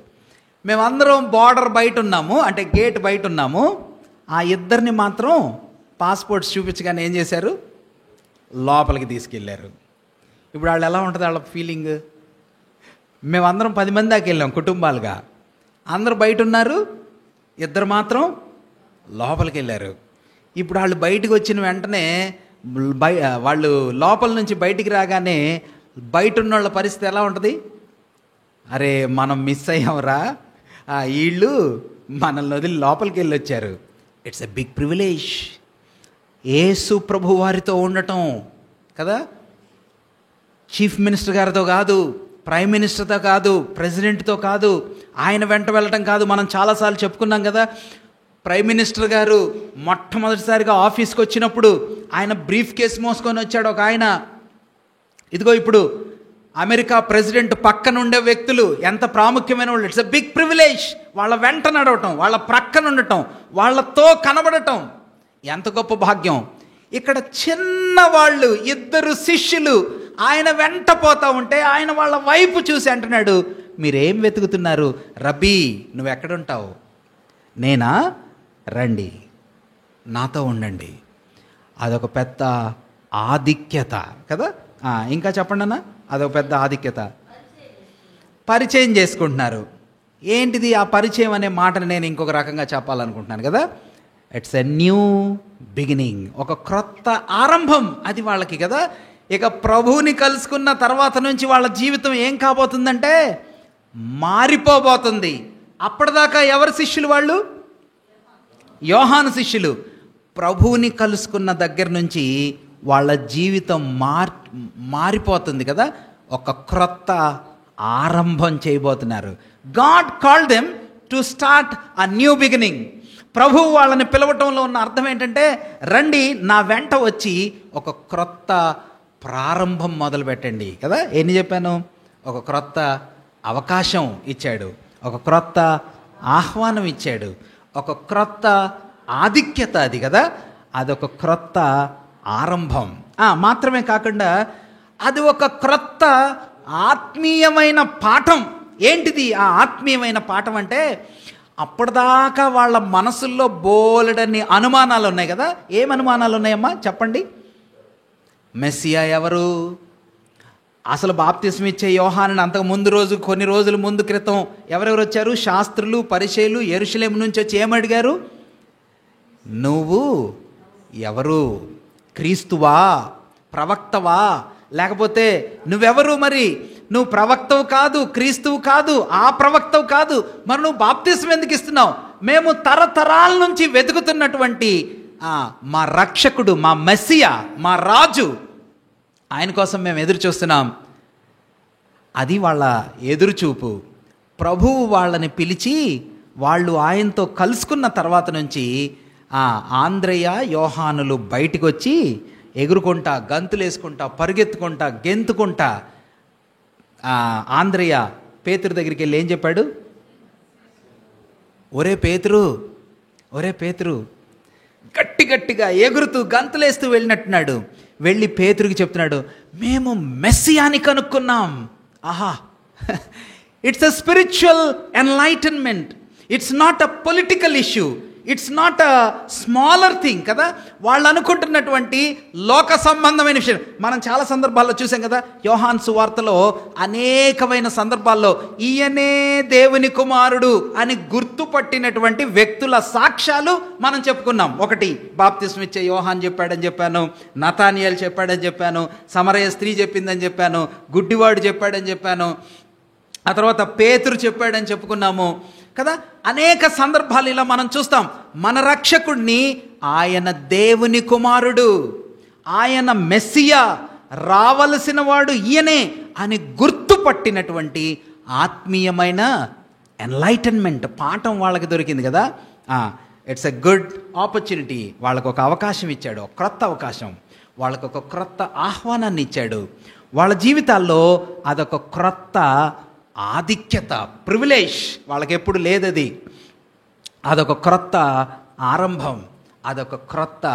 మేమందరం బార్డర్ బయట ఉన్నాము, అంటే గేట్ బయట ఉన్నాము. ఆ 2 మాత్రం పాస్పోర్ట్స్ చూపించగానే ఏం చేశారు? లోపలికి తీసుకెళ్ళారు. ఇప్పుడు వాళ్ళు ఎలా ఉంటుంది వాళ్ళ ఫీలింగ్? మేమందరం 10 మంది దాకా వెళ్ళాం కుటుంబాలుగా. అందరూ బయట ఉన్నారు, 2 మాత్రం లోపలికి వెళ్ళారు. ఇప్పుడు వాళ్ళు బయటకు వచ్చిన వెంటనే వాళ్ళు లోపల నుంచి బయటికి రాగానే బయట ఉన్న వాళ్ళ పరిస్థితి ఎలా ఉంటుంది? అరే, మనం మిస్ అయ్యాంరా, వీళ్ళు మనల్ని వదిలి లోపలికి వెళ్ళి వచ్చారు. It's a big privilege. Yesu ప్రభు వారితో ఉండటం కదా. చీఫ్ మినిస్టర్ గారితో కాదు, ప్రైమ్ మినిస్టర్తో కాదు, ప్రెసిడెంట్తో కాదు, ఆయన వెంట వెళ్ళటం కాదు. మనం చాలాసార్లు చెప్పుకున్నాం కదా, ప్రైమ్ మినిస్టర్ గారు మొట్టమొదటిసారిగా ఆఫీస్కి వచ్చినప్పుడు ఆయన బ్రీఫ్ కేసు మోసుకొని వచ్చాడు ఒక ఆయన. ఇదిగో ఇప్పుడు అమెరికా ప్రెసిడెంట్ పక్కన ఉండే వ్యక్తులు ఎంత ప్రాముఖ్యమైన వాళ్ళు. It's a big privilege. వాళ్ళ వెంట నడవటం, వాళ్ళ ప్రక్కన ఉండటం, వాళ్ళతో కనబడటం ఎంత గొప్ప భాగ్యం. ఇక్కడ చిన్నవాళ్ళు 2 శిష్యులు ఆయన వెంట పోతా ఉంటే ఆయన వాళ్ళ వైపు చూసి అంటున్నాడు, మీరేం వెతుకుతున్నారు? రబ్బీ, నువ్వు ఎక్కడుంటావు? నేనా? రండి, నాతో ఉండండి. అదొక పెద్ద ఆధిక్యత కదా. ఇంకా చెప్పండి అన్న, అదొక పెద్ద ఆధిక్యత. పరిచయం చేసుకుంటున్నారు. ఏంటిది ఆ పరిచయం అనే మాటను నేను ఇంకొక రకంగా చెప్పాలనుకుంటున్నాను కదా. ఇట్స్ ఎ న్యూ బిగినింగ్, ఒక క్రొత్త ఆరంభం అది వాళ్ళకి కదా. ఇక ప్రభువుని కలుసుకున్న తర్వాత నుంచి వాళ్ళ జీవితం ఏం కాబోతుందంటే మారిపోబోతుంది. అప్పటిదాకా ఎవరి శిష్యులు వాళ్ళు? యోహాను శిష్యులు. ప్రభువుని కలుసుకున్న దగ్గర నుంచి వాళ్ళ జీవితం మారిపోతుంది కదా. ఒక క్రొత్త ఆరంభం చేయబోతున్నారు. God called them to start a new beginning. ప్రభువు వాళ్ళని పిలవటంలో ఉన్న అర్థం ఏంటంటే, రండి నా వెంట వచ్చి ఒక క్రొత్త ప్రారంభం మొదలు పెట్టండి కదా. ఎన్ని చెప్పాను? ఒక క్రొత్త అవకాశం ఇచ్చాడు, ఒక క్రొత్త ఆహ్వానం ఇచ్చాడు, ఒక క్రొత్త ఆధిక్యత అది కదా. అదొక క్రొత్త ఆరంభం మాత్రమే కాకుండా అది ఒక క్రొత్త ఆత్మీయమైన పాఠం. ఏంటిది ఆ ఆత్మీయమైన పాఠం అంటే, అప్పటిదాకా వాళ్ళ మనసుల్లో బోలెడన్ని అనుమానాలు ఉన్నాయి కదా. ఏం అనుమానాలు ఉన్నాయమ్మా చెప్పండి? మెస్సియా ఎవరు? అసలు బాప్తిస్మ ఇచ్చే యోహానుని అంతకు ముందు రోజు, కొన్ని రోజుల ముందు క్రితం ఎవరెవరు వచ్చారు? శాస్త్రులు, పరిసయ్యులు యెరూషలేము నుంచి వచ్చి ఏమడిగారు? నువ్వు ఎవరు? క్రీస్తువా? ప్రవక్తవా? లేకపోతే నువ్వెవరు? మరి నువ్వు ప్రవక్తవు కాదు, క్రీస్తువు కాదు, ఆ ప్రవక్తవు కాదు, మరి నువ్వు బాప్తిస్మ ఎందుకు ఇస్తున్నావు? మేము తరతరాల నుంచి వెతుకుతున్నటువంటి మా రక్షకుడు, మా మెస్సియా, మా రాజు, ఆయన కోసం మేము ఎదురు చూస్తున్నాం. అది వాళ్ళ ఎదురుచూపు. ప్రభువు వాళ్ళని పిలిచి వాళ్ళు ఆయనతో కలుసుకున్న తర్వాత నుంచి ఆంద్రయ్య, యోహానులు బయటికి వచ్చి ఎగురుకుంటా, గంతులేసుకుంటా, పరిగెత్తుకుంటా, గెంతుకుంటా ఆంద్రయ్య పేతురు దగ్గరికి వెళ్ళి ఏం చెప్పాడు? ఒరే పేతురు, ఒరే పేతురు, గట్టిగా ఎగురుతూ గంతులేస్తూ వెళ్ళినట్టున్నాడు. వెళ్ళి పేతురుకి చెప్తున్నాడు, మేము మెస్సియాని కనుక్కున్నాం. ఆహా, it's a spiritual enlightenment. It's not a political issue. It's not a smaller thing కదా. వాళ్ళు అనుకుంటున్నటువంటి లోక సంబంధమైన విషయం మనం చాలా సందర్భాల్లో చూసాం కదా. యోహాను సువార్తలో అనేకమైన సందర్భాల్లో ఈయనే దేవుని కుమారుడు అని గుర్తుపట్టినటువంటి వ్యక్తుల సాక్ష్యాలు మనం చెప్పుకున్నాం. ఒకటి బాప్తిస్మ ఇచ్చే యోహాను చెప్పాడని చెప్పాను, నతానియేలు చెప్పాడని చెప్పాను, సమరయ స్త్రీ చెప్పిందని చెప్పాను, గుడ్డివాడు చెప్పాడని చెప్పాను, ఆ తర్వాత పేతురు చెప్పాడని చెప్పుకున్నాము కదా. అనేక సందర్భాలు ఇలా మనం చూస్తాం. మన రక్షకుడిని ఆయన దేవుని కుమారుడు, ఆయన మెస్సియా, రావలసిన వాడు ఈయనే అని గుర్తుపట్టినటువంటి ఆత్మీయమైన ఎన్లైటన్మెంట్ పాఠం వాళ్ళకి దొరికింది కదా. It's a good opportunity. వాళ్ళకు ఒక అవకాశం ఇచ్చాడు, ఒక క్రొత్త అవకాశం, వాళ్ళకు ఒక క్రొత్త ఆహ్వానాన్ని ఇచ్చాడు. వాళ్ళ జీవితాల్లో అదొక క్రొత్త ఆధిక్యత, ప్రివిలేజ్ వాళ్ళకి ఎప్పుడు లేదది. అదొక క్రొత్త ఆరంభం, అదొక క్రొత్త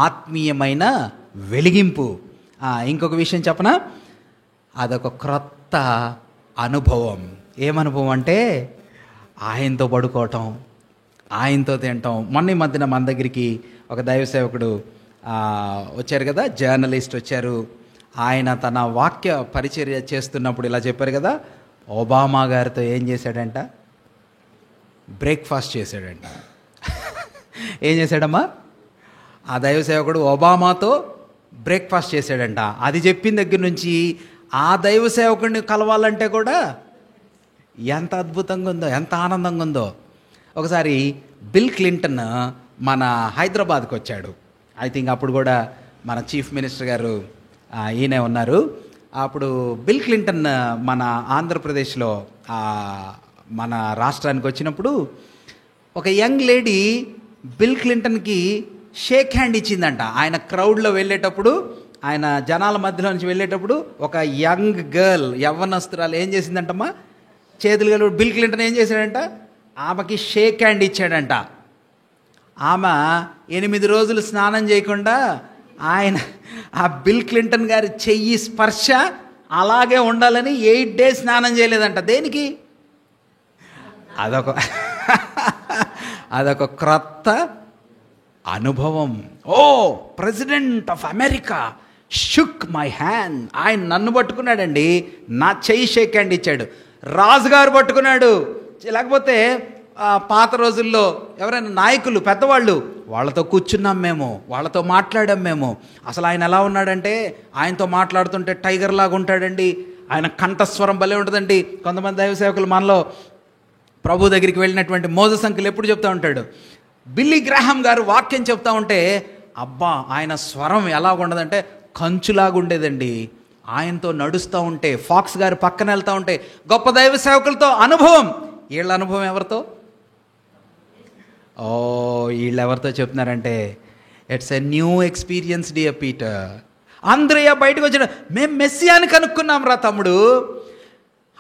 ఆత్మీయమైన వెలిగింపు. ఇంకొక విషయం చెప్పనా? అదొక క్రొత్త అనుభవం. ఏమనుభవం అంటే ఆయనతో పడుకోవటం, ఆయనతో తినటం. మొన్న మధ్యన మన దగ్గరికి ఒక దైవ సేవకుడు వచ్చారు కదా, జర్నలిస్ట్ వచ్చారు. ఆయన తన వాక్య పరిచర్య చేస్తున్నప్పుడు ఇలా చెప్పారు కదా, ఒబామా గారితో ఏం చేశాడంట? బ్రేక్ఫాస్ట్ చేశాడంట. ఏం చేశాడమ్మా? ఆ దైవ సేవకుడు ఒబామాతో బ్రేక్ఫాస్ట్ చేశాడంట. అది చెప్పిన దగ్గర నుంచి ఆ దైవ సేవకుడిని కలవాలంటే కూడా ఎంత అద్భుతంగా ఉందో, ఎంత ఆనందంగా ఉందో. ఒకసారి బిల్ క్లింటన్ మన హైదరాబాద్కి వచ్చాడు. ఐ థింక్ అప్పుడు కూడా మన చీఫ్ మినిస్టర్ గారు ఈయనే ఉన్నారు. అప్పుడు బిల్ క్లింటన్ మన ఆంధ్రప్రదేశ్లో మన రాష్ట్రానికి వచ్చినప్పుడు ఒక యంగ్ లేడీ బిల్ క్లింటన్కి షేక్ హ్యాండ్ ఇచ్చిందంట. ఆయన క్రౌడ్లో వెళ్ళేటప్పుడు, ఆయన జనాల మధ్యలో నుంచి వెళ్ళేటప్పుడు ఒక యంగ్ గర్ల్, యవ్వనస్తురాలు ఏం చేసిందంటమ్మా, చేతులు గల బిల్ క్లింటన్ ఏం చేశాడంట, ఆమెకి షేక్ హ్యాండ్ ఇచ్చాడంట. ఆమె 8 రోజులు స్నానం చేయకుండా ఆయన ఆ బిల్ క్లింటన్ గారి చెయ్యి స్పర్శ అలాగే ఉండాలని 8 days స్నానం చేయలేదంట. దేనికి? అదొక క్రొత్త అనుభవం. ఓ, president of America shook my hand. ఆయన నన్ను పట్టుకున్నాడండి, నా చెయ్యి షేక్ హ్యాండ్ ఇచ్చాడు. రాజుగారు పట్టుకున్నాడు. లేకపోతే పాత రోజుల్లో ఎవరైనా నాయకులు, పెద్దవాళ్ళు, వాళ్ళతో కూర్చున్నాం మేము, వాళ్ళతో మాట్లాడాం మేము. అసలు ఆయన ఎలా ఉన్నాడంటే, ఆయనతో మాట్లాడుతుంటే టైగర్ లాగా ఉంటాడండి. ఆయన కంఠస్వరం భలే ఉంటుందండి. కొంతమంది దైవ సేవకులు మనలో ప్రభు దగ్గరికి వెళ్ళినటువంటి మోజెస్ అంకుల్ ఎప్పుడు చెప్తూ ఉంటాడు, బిల్లీ గ్రాహం గారు వాక్యం చెప్తా ఉంటే అబ్బా ఆయన స్వరం ఎలా ఉండదంటే కంచులాగా ఉండేదండి. ఆయనతో నడుస్తూ ఉంటే, ఫాక్స్ గారు పక్కన వెళ్తూ ఉంటే, గొప్ప దైవ సేవకులతో అనుభవం. వీళ్ళ అనుభవం ఎవరితో? ఓ, వీళ్ళు ఎవరితో చెప్తున్నారంటే it's a new experience dear Peter. Andrayya బయటకు వచ్చిన, మేము మెస్సియాని కనుక్కున్నాం రా తమ్ముడు.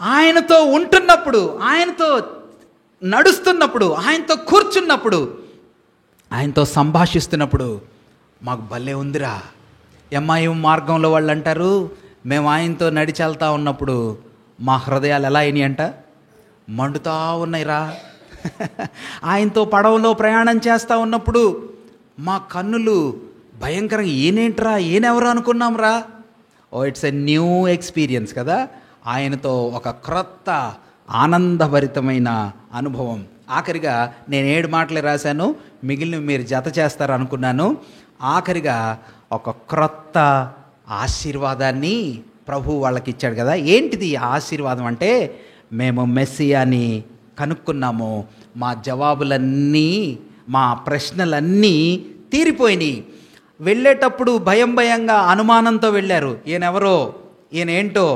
ఆయనతో ఉంటున్నప్పుడు, ఆయనతో నడుస్తున్నప్పుడు, ఆయనతో కూర్చున్నప్పుడు, ఆయనతో సంభాషిస్తున్నప్పుడు మాకు భలే ఉందిరా. ఎంఐఎం మార్గంలో వాళ్ళు అంటారు, మేము ఆయనతో నడిచి వెళ్తా ఉన్నప్పుడు మా హృదయాలు ఎలా అయినాయి అంట, మండుతా ఉన్నాయిరా. ఆయనతో పడవలో ప్రయాణం చేస్తూ ఉన్నప్పుడు మా కన్నులు భయంకరంగా ఈయనేంట్రా, ఈయనెవరు అనుకున్నాం రా. ఓ, ఇట్స్ ఎ న్యూ ఎక్స్పీరియన్స్ కదా. ఆయనతో ఒక క్రొత్త ఆనందభరితమైన అనుభవం. ఆఖరిగా నేను 7 మాటలు రాశాను, మిగిలిన మీరు జత చేస్తారు అనుకున్నాను. ఆఖరిగా ఒక క్రొత్త ఆశీర్వాదాన్ని ప్రభు వాళ్ళకి ఇచ్చాడు కదా. ఏంటిది ఆశీర్వాదం అంటే, మేము మెస్సియాని కనుక్కున్నాము, మా జవాబులన్నీ, మా ప్రశ్నలన్నీ తీరిపోయినాయి. వెళ్ళేటప్పుడు భయంగా అనుమానంతో వెళ్ళారు. ఈయనెవరో, ఈయన ఏంటో,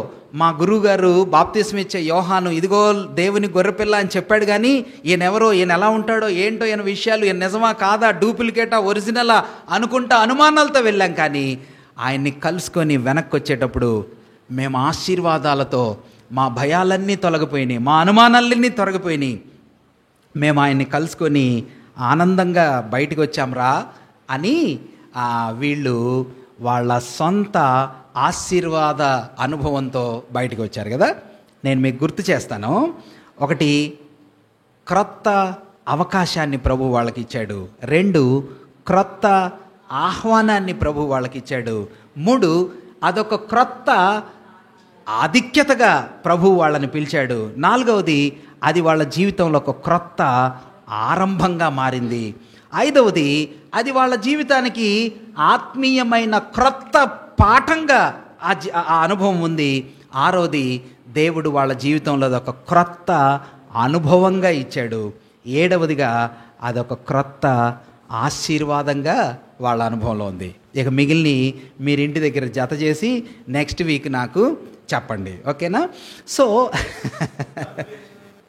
మా గురువుగారు బాప్తిస్మ ఇచ్చే యోహాను ఇదిగో దేవుని గొర్రెపిల్ల అని చెప్పాడు, కానీ ఈయనెవరో, ఈయన ఎలా ఉంటాడో ఏంటో, ఈయన విషయాలు, ఈయన నిజమా కాదా, డూప్లికేటా ఒరిజినలా అనుకుంటా అనుమానాలతో వెళ్ళాం. కానీ ఆయన్ని కలుసుకొని వెనక్కి వచ్చేటప్పుడు మేము ఆశీర్వాదాలతో, మా భయాలన్నీ తొలగిపోయినాయి, మా అనుమానాలన్నీ తొలగిపోయినాయి, మేము ఆయన్ని కలుసుకొని ఆనందంగా బయటికి వచ్చాంరా అని వీళ్ళు వాళ్ళ సొంత ఆశీర్వాద అనుభవంతో బయటికి వచ్చారు కదా. నేను మీకు గుర్తు చేస్తాను. 1, క్రొత్త అవకాశాన్ని ప్రభు వాళ్ళకి ఇచ్చాడు. 2, క్రొత్త ఆహ్వానాన్ని ప్రభు వాళ్ళకి ఇచ్చాడు. 3, అదొక క్రొత్త ఆధిక్యతగా ప్రభు వాళ్ళని పిలిచాడు. 4వది, అది వాళ్ళ జీవితంలో ఒక క్రొత్త ఆరంభంగా మారింది. 5వది, అది వాళ్ళ జీవితానికి ఆత్మీయమైన క్రొత్త పాఠంగా ఆ అనుభవం ఉంది. 6వది, దేవుడు వాళ్ళ జీవితంలో అదొక క్రొత్త అనుభవంగా ఇచ్చాడు. 7వదిగా అదొక క్రొత్త ఆశీర్వాదంగా వాళ్ళ అనుభవంలో ఉంది. ఇక మిగిలిన మీరు ఇంటి దగ్గర జత చేసి నెక్స్ట్ వీక్ నాకు చెప్పండి, ఓకేనా? సో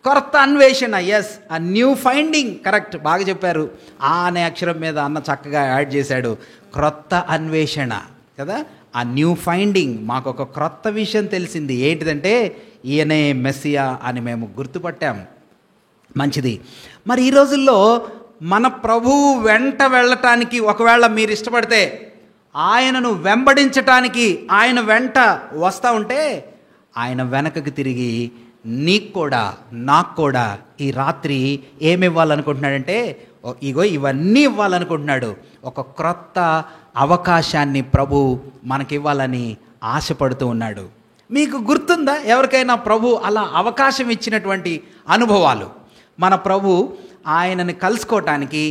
కొత్త అన్వేషణ, ఎస్, ఆ న్యూ ఫైండింగ్, కరెక్ట్, బాగా చెప్పారు. ఆ అనే అక్షరం మీద అన్న చక్కగా యాడ్ చేశాడు. క్రొత్త అన్వేషణ కదా, ఆ న్యూ ఫైండింగ్. మాకు ఒక క్రొత్త విషయం తెలిసింది. ఏంటిదంటే ఈయనే మెస్సియా అని మేము గుర్తుపట్టాం. మంచిది. మరి ఈ రోజుల్లో మన ప్రభువు వెంట వెళ్ళటానికి ఒకవేళ మీరు ఇష్టపడితే, ఆయనను వెంబడించటానికి ఆయన వెంట వస్తూ ఉంటే, ఆయన వెనకకి తిరిగి నీకు కూడా నాకు కూడా ఈ రాత్రి ఏమి ఇవ్వాలనుకుంటున్నాడంటే, ఇగో ఇవన్నీ ఇవ్వాలనుకుంటున్నాడు. ఒక క్రొత్త అవకాశాన్ని ప్రభు మనకి ఇవ్వాలని ఆశపడుతూ ఉన్నాడు. మీకు గుర్తుందా ఎవరికైనా ప్రభు అలా అవకాశం ఇచ్చినటువంటి అనుభవాలు? మన ప్రభు ఆయనని కలుసుకోవటానికి,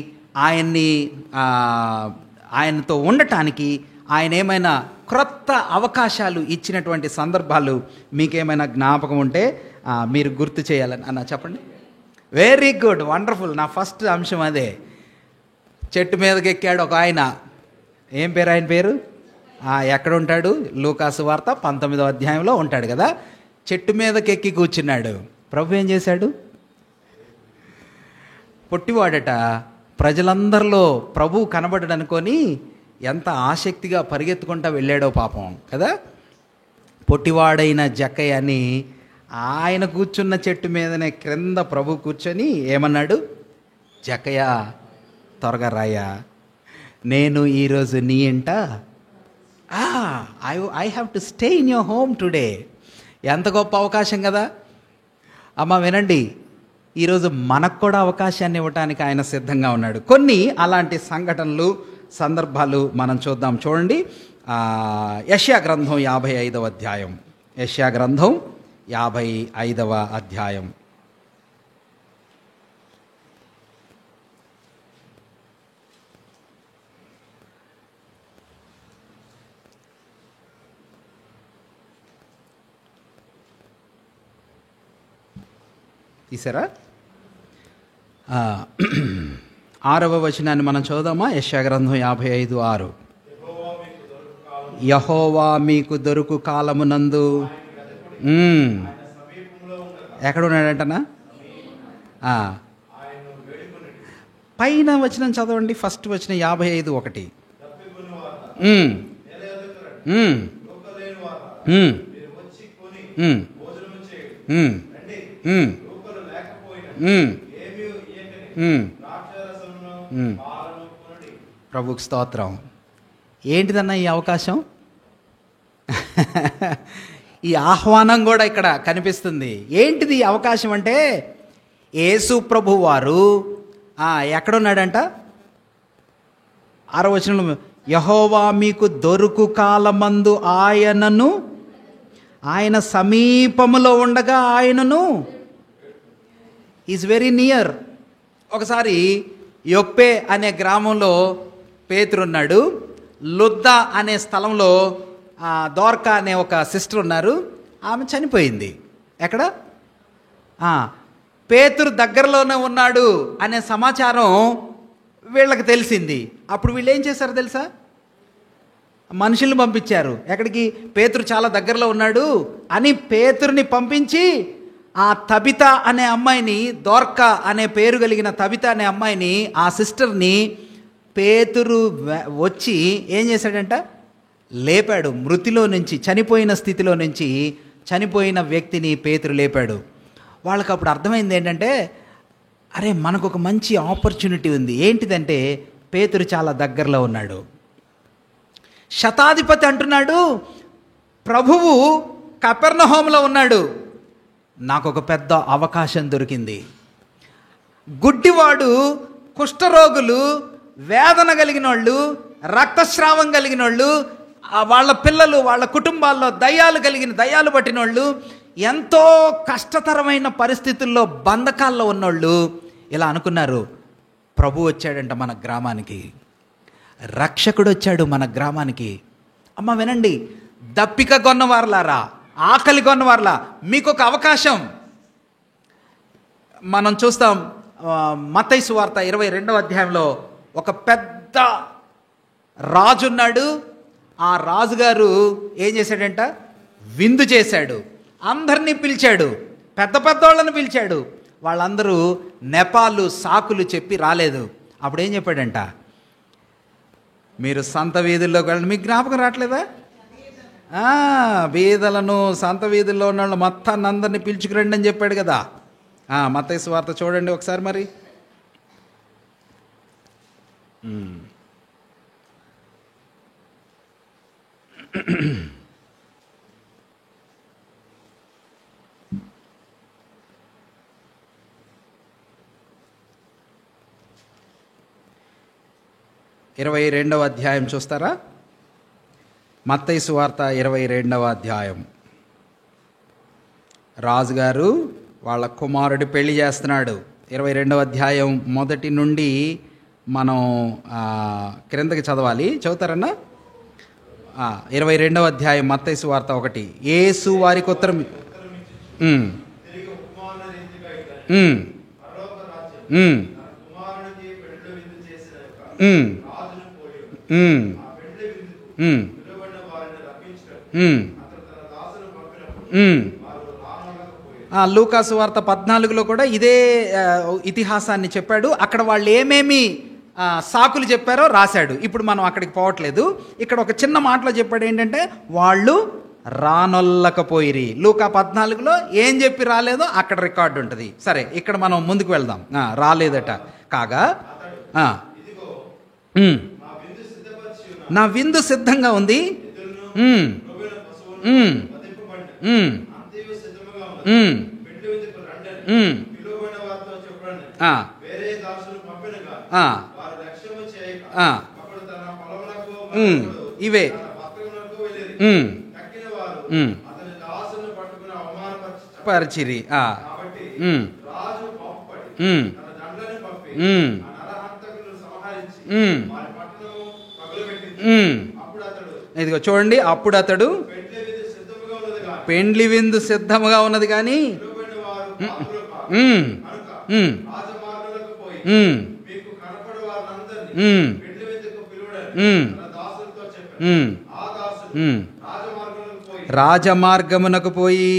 ఆయనతో ఉండటానికి ఆయన ఏమైనా క్రొత్త అవకాశాలు ఇచ్చినటువంటి సందర్భాలు మీకేమైనా జ్ఞాపకం ఉంటే మీరు గుర్తు చేయాలని అన్న చెప్పండి. Very good, wonderful. నా ఫస్ట్ అంశం అదే. చెట్టు మీదకి ఎక్కాడు ఒక ఆయన. ఏం పేరు ఆయన పేరు? ఎక్కడ ఉంటాడు? లూకాసు వార్త 19వ అధ్యాయంలో ఉంటాడు కదా. చెట్టు మీదకి ఎక్కి కూర్చున్నాడు. ప్రభు ఏం చేశాడు? పొట్టివాడట. ప్రజలందరిలో ప్రభు కనబడ్డాడు అనుకొని ఎంత ఆసక్తిగా పరిగెత్తుకుంటా వెళ్ళాడో పాపం కదా. పొట్టివాడైన జక్కయ్య అని ఆయన కూర్చున్న చెట్టు మీదనే క్రింద ప్రభు కూర్చొని ఏమన్నాడు? జక్కయ్య త్వరగా రాయా, నేను ఈరోజు నీ ఇంట I have to stay in your home today. ఎంత గొప్ప అవకాశం కదా. అమ్మ వినండి, ఈరోజు మనకు కూడా అవకాశాన్ని ఇవ్వటానికి ఆయన సిద్ధంగా ఉన్నాడు. కొన్ని అలాంటి సంఘటనలు, సందర్భాలు మనం చూద్దాం. చూడండి, యెషయా గ్రంథం 55వ అధ్యాయం. యెషయా గ్రంథం 55వ అధ్యాయం. తీసారా? 6వ వచనాన్ని మనం చదువుదామా? యెషయా గ్రంథం 55:6. యెహోవా మీకు దొరుకు కాలమునందు ఎక్కడ ఉన్నాడంటనా? పైన వచనం చదవండి, ఫస్ట్ వచనం 55:1. ప్రభుకి స్తోత్రం. ఏంటిదన్నా ఈ అవకాశం? ఈ ఆహ్వానం కూడా ఇక్కడ కనిపిస్తుంది. ఏంటిది ఈ అవకాశం అంటే, యేసు ప్రభు వారు ఎక్కడున్నాడంట? 6వ వచనంలో, యెహోవా మీకు దొరుకు కాలమందు ఆయన సమీపములో ఉండగా ఆయనను ఈజ్ వెరీ నియర్. ఒకసారి యొప్పే అనే గ్రామంలో పేతురున్నాడు. లుద్దా అనే స్థలంలో దోర్కా అనే ఒక సిస్టర్ ఉన్నారు. ఆమె చనిపోయింది. ఎక్కడ? పేతురు దగ్గరలోనే ఉన్నాడు అనే సమాచారం వీళ్ళకి తెలిసింది. అప్పుడు వీళ్ళు ఏం చేశారు తెలుసా? మనుషుల్ని పంపించారు. ఎక్కడికి? పేతురు చాలా దగ్గరలో ఉన్నాడు అని పేతురుని పంపించి ఆ తబిత అనే అమ్మాయిని, దోర్కా అనే పేరు కలిగిన తబిత అనే అమ్మాయిని, ఆ సిస్టర్ని పేతురు వచ్చి ఏం చేశాడంట? లేపాడు. మృతిలో నుంచి, చనిపోయిన స్థితిలో నుంచి చనిపోయిన వ్యక్తిని పేతురు లేపాడు. వాళ్ళకి అప్పుడు అర్థమైంది ఏంటంటే, అరే మనకు ఒక మంచి ఆపర్చునిటీ ఉంది. ఏంటిదంటే, పేతురు చాలా దగ్గరలో ఉన్నాడు. శతాధిపతి అంటున్నాడు, ప్రభువు కపెర్నహూములో ఉన్నాడు, నాకు ఒక పెద్ద అవకాశం దొరికింది. గుడ్డివాడు, కుష్ఠరోగులు, వేదన కలిగిన వాళ్ళు, రక్తస్రావం కలిగిన వాళ్ళు, వాళ్ళ పిల్లలు, వాళ్ళ కుటుంబాల్లో దయ్యాలు పట్టిన వాళ్ళు, ఎంతో కష్టతరమైన పరిస్థితుల్లో బంధకాల్లో ఉన్నోళ్ళు ఇలా అనుకున్నారు, ప్రభు వచ్చాడంట మన గ్రామానికి, రక్షకుడు వచ్చాడు మన గ్రామానికి. అమ్మ వినండి, దప్పిక కొన్నవారులారా, ఆకలి కొన్నవారులా, మీకు ఒక అవకాశం. మనం చూస్తాం మత్తయి సువార్త 22వ అధ్యాయంలో ఒక పెద్ద రాజు ఉన్నాడు. ఆ రాజుగారు ఏం చేశాడంట? విందు చేశాడు. అందరినీ పిలిచాడు, పెద్ద వాళ్ళని పిలిచాడు. వాళ్ళందరూ నెపాలు, సాకులు చెప్పి రాలేదు. అప్పుడు ఏం చెప్పాడంట? మీరు సంత వీధుల్లోకి వెళ్ళండి. మీకు జ్ఞాపకం రావట్లేదా? బీదలను, సంత వీధుల్లో ఉన్న వాళ్ళు మొత్తాన్ని అందరినీ పిలుచుకురండి అని చెప్పాడు కదా. మత్తయి సువార్త చూడండి ఒకసారి మరి. ఇరవై 22వ అధ్యాయం చూస్తారా? మత్తయి సువార్త 22వ అధ్యాయం. రాజుగారు వాళ్ళ కుమారుడి పెళ్లి చేస్తున్నాడు. 22వ అధ్యాయం మొదటి నుండి మనం క్రిందకి చదవాలి. చదువుతారన్నా? 22వ అధ్యాయం మత్తయి సువార్త 1. యేసు వారికి ఉత్తరం లూకాసు వార్త 14లో కూడా ఇదే ఇతిహాసాన్ని చెప్పాడు. అక్కడ వాళ్ళు ఏమేమి సాకులు చెప్పారో రాశాడు. ఇప్పుడు మనం అక్కడికి పోవట్లేదు. ఇక్కడ ఒక చిన్న మాటలో చెప్పాడు ఏంటంటే, వాళ్ళు రానొల్లకపోయిరి. లూకా 14లో ఏం చెప్పి రాలేదో అక్కడ రికార్డు ఉంటుంది. సరే, ఇక్కడ మనం ముందుకు వెళ్దాం. రాలేదట. కాగా నా విందు సిద్ధంగా ఉంది, ఇవే పరిచిరి. ఇదిగో చూడండి, అప్పుడు అతడు పెండ్లి విందు సిద్ధముగా ఉన్నది కానీ రాజమార్గమునకు పోయి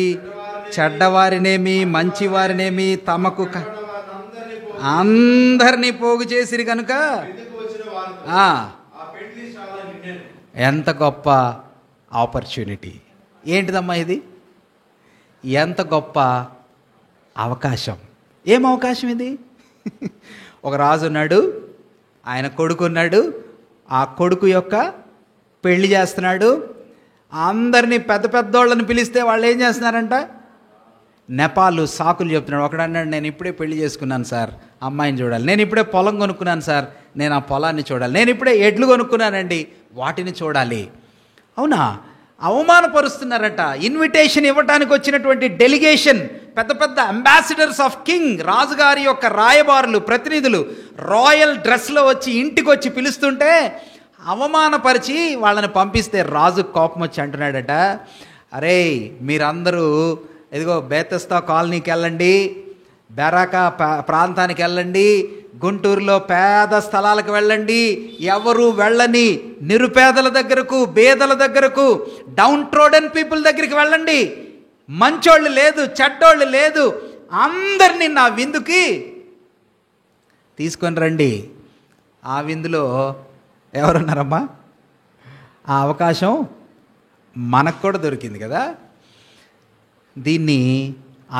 చెడ్డవారినేమి మంచివారినేమి తమకు అందరినీ పోగు చేసిరి కనుక ఎంత గొప్ప ఆపర్చునిటీ. ఏంటిదమ్మా ఇది? ఎంత గొప్ప అవకాశం. ఏం అవకాశం ఇది? ఒక రాజు ఉన్నాడు, ఆయన కొడుకు ఉన్నాడు, ఆ కొడుకు యొక్క పెళ్లి చేస్తున్నాడు. అందరినీ పెద్ద పెద్దోళ్ళని పిలిస్తే వాళ్ళు ఏం చేస్తున్నారంట? నెపాలు సాకులు చెప్తున్నాడు. ఒకడు అన్నాడు, నేను ఇప్పుడే పెళ్లి చేసుకున్నాను సార్, అమ్మాయిని చూడాలి. నేను ఇప్పుడే పొలం కొనుక్కున్నాను సార్, నేను ఆ పొలాన్ని చూడాలి. నేను ఇప్పుడే ఎడ్లు కొనుక్కున్నానండి, వాటిని చూడాలి. అవునా? అవమానపరుస్తున్నారట. ఇన్విటేషన్ ఇవ్వటానికి వచ్చినటువంటి డెలిగేషన్, పెద్ద పెద్ద అంబాసిడర్స్ ఆఫ్ కింగ్, రాజుగారి యొక్క రాయబారులు, ప్రతినిధులు రాయల్ డ్రెస్లో వచ్చి ఇంటికి వచ్చి పిలుస్తుంటే అవమానపరిచి వాళ్ళని పంపిస్తే రాజు కోపం వచ్చి అంటున్నాడట, అరే మీరందరూ ఇదిగో బేతస్తా కాలనీకి వెళ్ళండి, బెరాకా ప్రాంతానికి వెళ్ళండి, గుంటూరులో పేద స్థలాలకు వెళ్ళండి, ఎవరు వెళ్ళని నిరుపేదల దగ్గరకు, బేదల దగ్గరకు, డౌన్ ట్రోడన్ పీపుల్ దగ్గరికి వెళ్ళండి. మంచోళ్ళు లేదు, చెడ్డోళ్ళు లేదు, అందరినీ నా విందుకి తీసుకొని రండి. ఆ విందులో ఎవరున్నారమ్మా? ఆ అవకాశం మనకు కూడా దొరికింది కదా. దీన్ని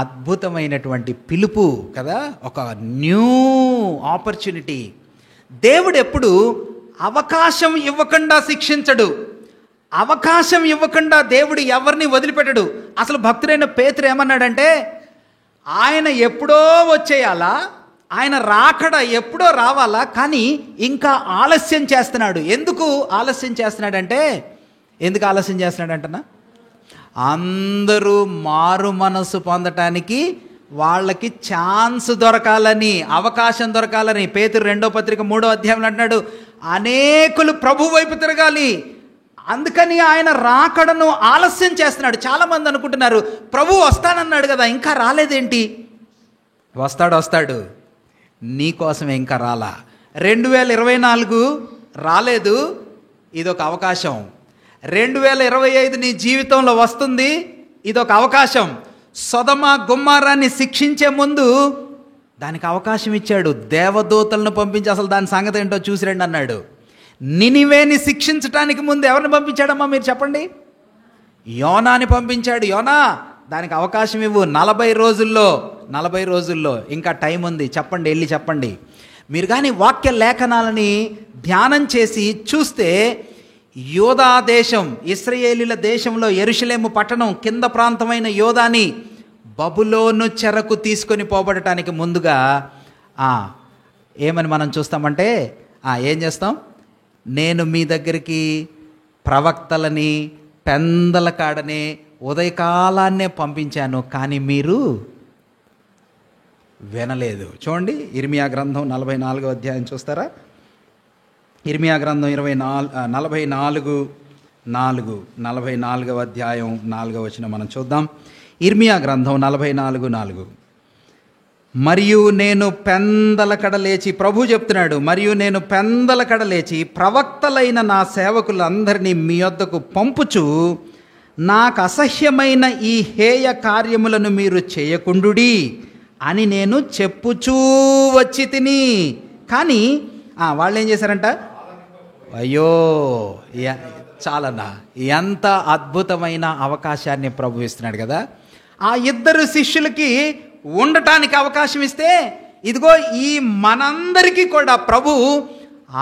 అద్భుతమైనటువంటి పిలుపు కదా, ఒక న్యూ ఆపర్చునిటీ. దేవుడు ఎప్పుడు అవకాశం ఇవ్వకుండా శిక్షించడు, అవకాశం ఇవ్వకుండా దేవుడు ఎవరిని వదిలిపెట్టడు. అసలు భక్తుడైన పేతురు ఏమన్నాడంటే, ఆయన ఎప్పుడో వచ్చేయాలా, ఆయన రాకడ ఎప్పుడో రావాలా, కానీ ఇంకా ఆలస్యం చేస్తున్నాడు. ఎందుకు ఆలస్యం చేస్తున్నాడంటే, ఎందుకు ఆలస్యం చేస్తున్నాడంటనా, అందరూ మారు మనసు పొందటానికి వాళ్ళకి ఛాన్స్ దొరకాలని, అవకాశం దొరకాలని. పేతురు 2వ పత్రిక 3వ అధ్యాయంలో అంటున్నాడు, అనేకులు ప్రభు వైపు తిరగాలి. అందుకని ఆయన రాకడను ఆలస్యం చేస్తున్నాడు. చాలామంది అనుకుంటున్నారు, ప్రభు వస్తానన్నాడు కదా, ఇంకా రాలేదేంటి? వస్తాడు, నీకోసమే ఇంకా రాలా. 2024 రాలేదు, ఇదొక అవకాశం. 2025 నీ జీవితంలో వస్తుంది, ఇదొక అవకాశం. సొదమ గుమ్మారాన్ని శిక్షించే ముందు దానికి అవకాశం ఇచ్చాడు. దేవదూతలను పంపించి అసలు దాని సంగతి ఏంటో చూసి రండి అన్నాడు. నినివేని శిక్షించడానికి ముందు ఎవరిని పంపించాడమ్మా మీరు చెప్పండి? యోనాని పంపించాడు. యోనా, దానికి అవకాశం ఇవ్వు, 40 రోజుల్లో ఇంకా టైం ఉంది, చెప్పండి, వెళ్ళి చెప్పండి. మీరు కానీ వాక్య లేఖనాలని ధ్యానం చేసి చూస్తే, యోధా దేశం, ఇశ్రాయేలీల దేశంలో యెరూషలేము పట్టణం కింద ప్రాంతమైన యోధాని బబులోను చెరకు తీసుకొని పోబడటానికి ముందుగా ఏమని మనం చూస్తామంటే, ఏం చేస్తాం? నేను మీ దగ్గరికి ప్రవక్తలని పెందల కాడనే ఉదయకాలాన్నే పంపించాను, కానీ మీరు వినలేదు. చూడండి, ఇర్మియా గ్రంథం 44వ అధ్యాయం చూస్తారా? ఇర్మియా గ్రంథం 44వ అధ్యాయం 4వ వచనం మనం చూద్దాం. ఇర్మియా గ్రంథం 44:4. మరియు నేను పెందల కడ లేచి, ప్రభు చెప్తున్నాడు, మరియు నేను పెందల కడ లేచి ప్రవక్తలైన నా సేవకులందరినీ మీ వద్దకు పంపుచు, నాకు అసహ్యమైన ఈ హేయ కార్యములను మీరు చేయకుండుడి అని నేను చెప్పుచూ వచ్చి తిని. కానీ వాళ్ళు ఏం చేశారంట? అయ్యో చాలన్నా, ఎంత అద్భుతమైన అవకాశాన్ని ప్రభు ఇస్తున్నాడు కదా. ఆ ఇద్దరు శిష్యులకి ఉండటానికి అవకాశం ఇస్తే, ఇదిగో ఈ మనందరికీ కూడా ప్రభు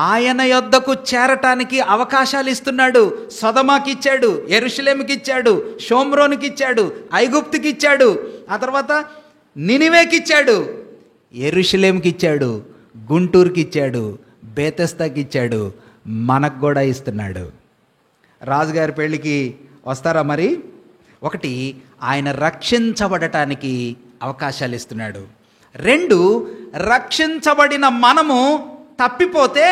ఆయన యొద్దకు చేరటానికి అవకాశాలు ఇస్తున్నాడు. సొదొమకి ఇచ్చాడు, యెరూషలేముకి ఇచ్చాడు, షోమ్రోనుకి ఇచ్చాడు, ఐగుప్తుకి ఇచ్చాడు, ఆ తర్వాత నినివేకి ఇచ్చాడు. యెరూషలేంకి ఇచ్చాడు, గుంటూరుకి ఇచ్చాడు, బేతెస్తాకి ఇచ్చాడు, మనకు కూడా ఇస్తున్నాడు. రాజుగారి పెళ్ళికి వస్తారా మరి? ఒకటి, ఆయన రక్షించబడటానికి అవకాశాలు ఇస్తున్నాడు. 2, రక్షించబడిన మనము తప్పిపోతే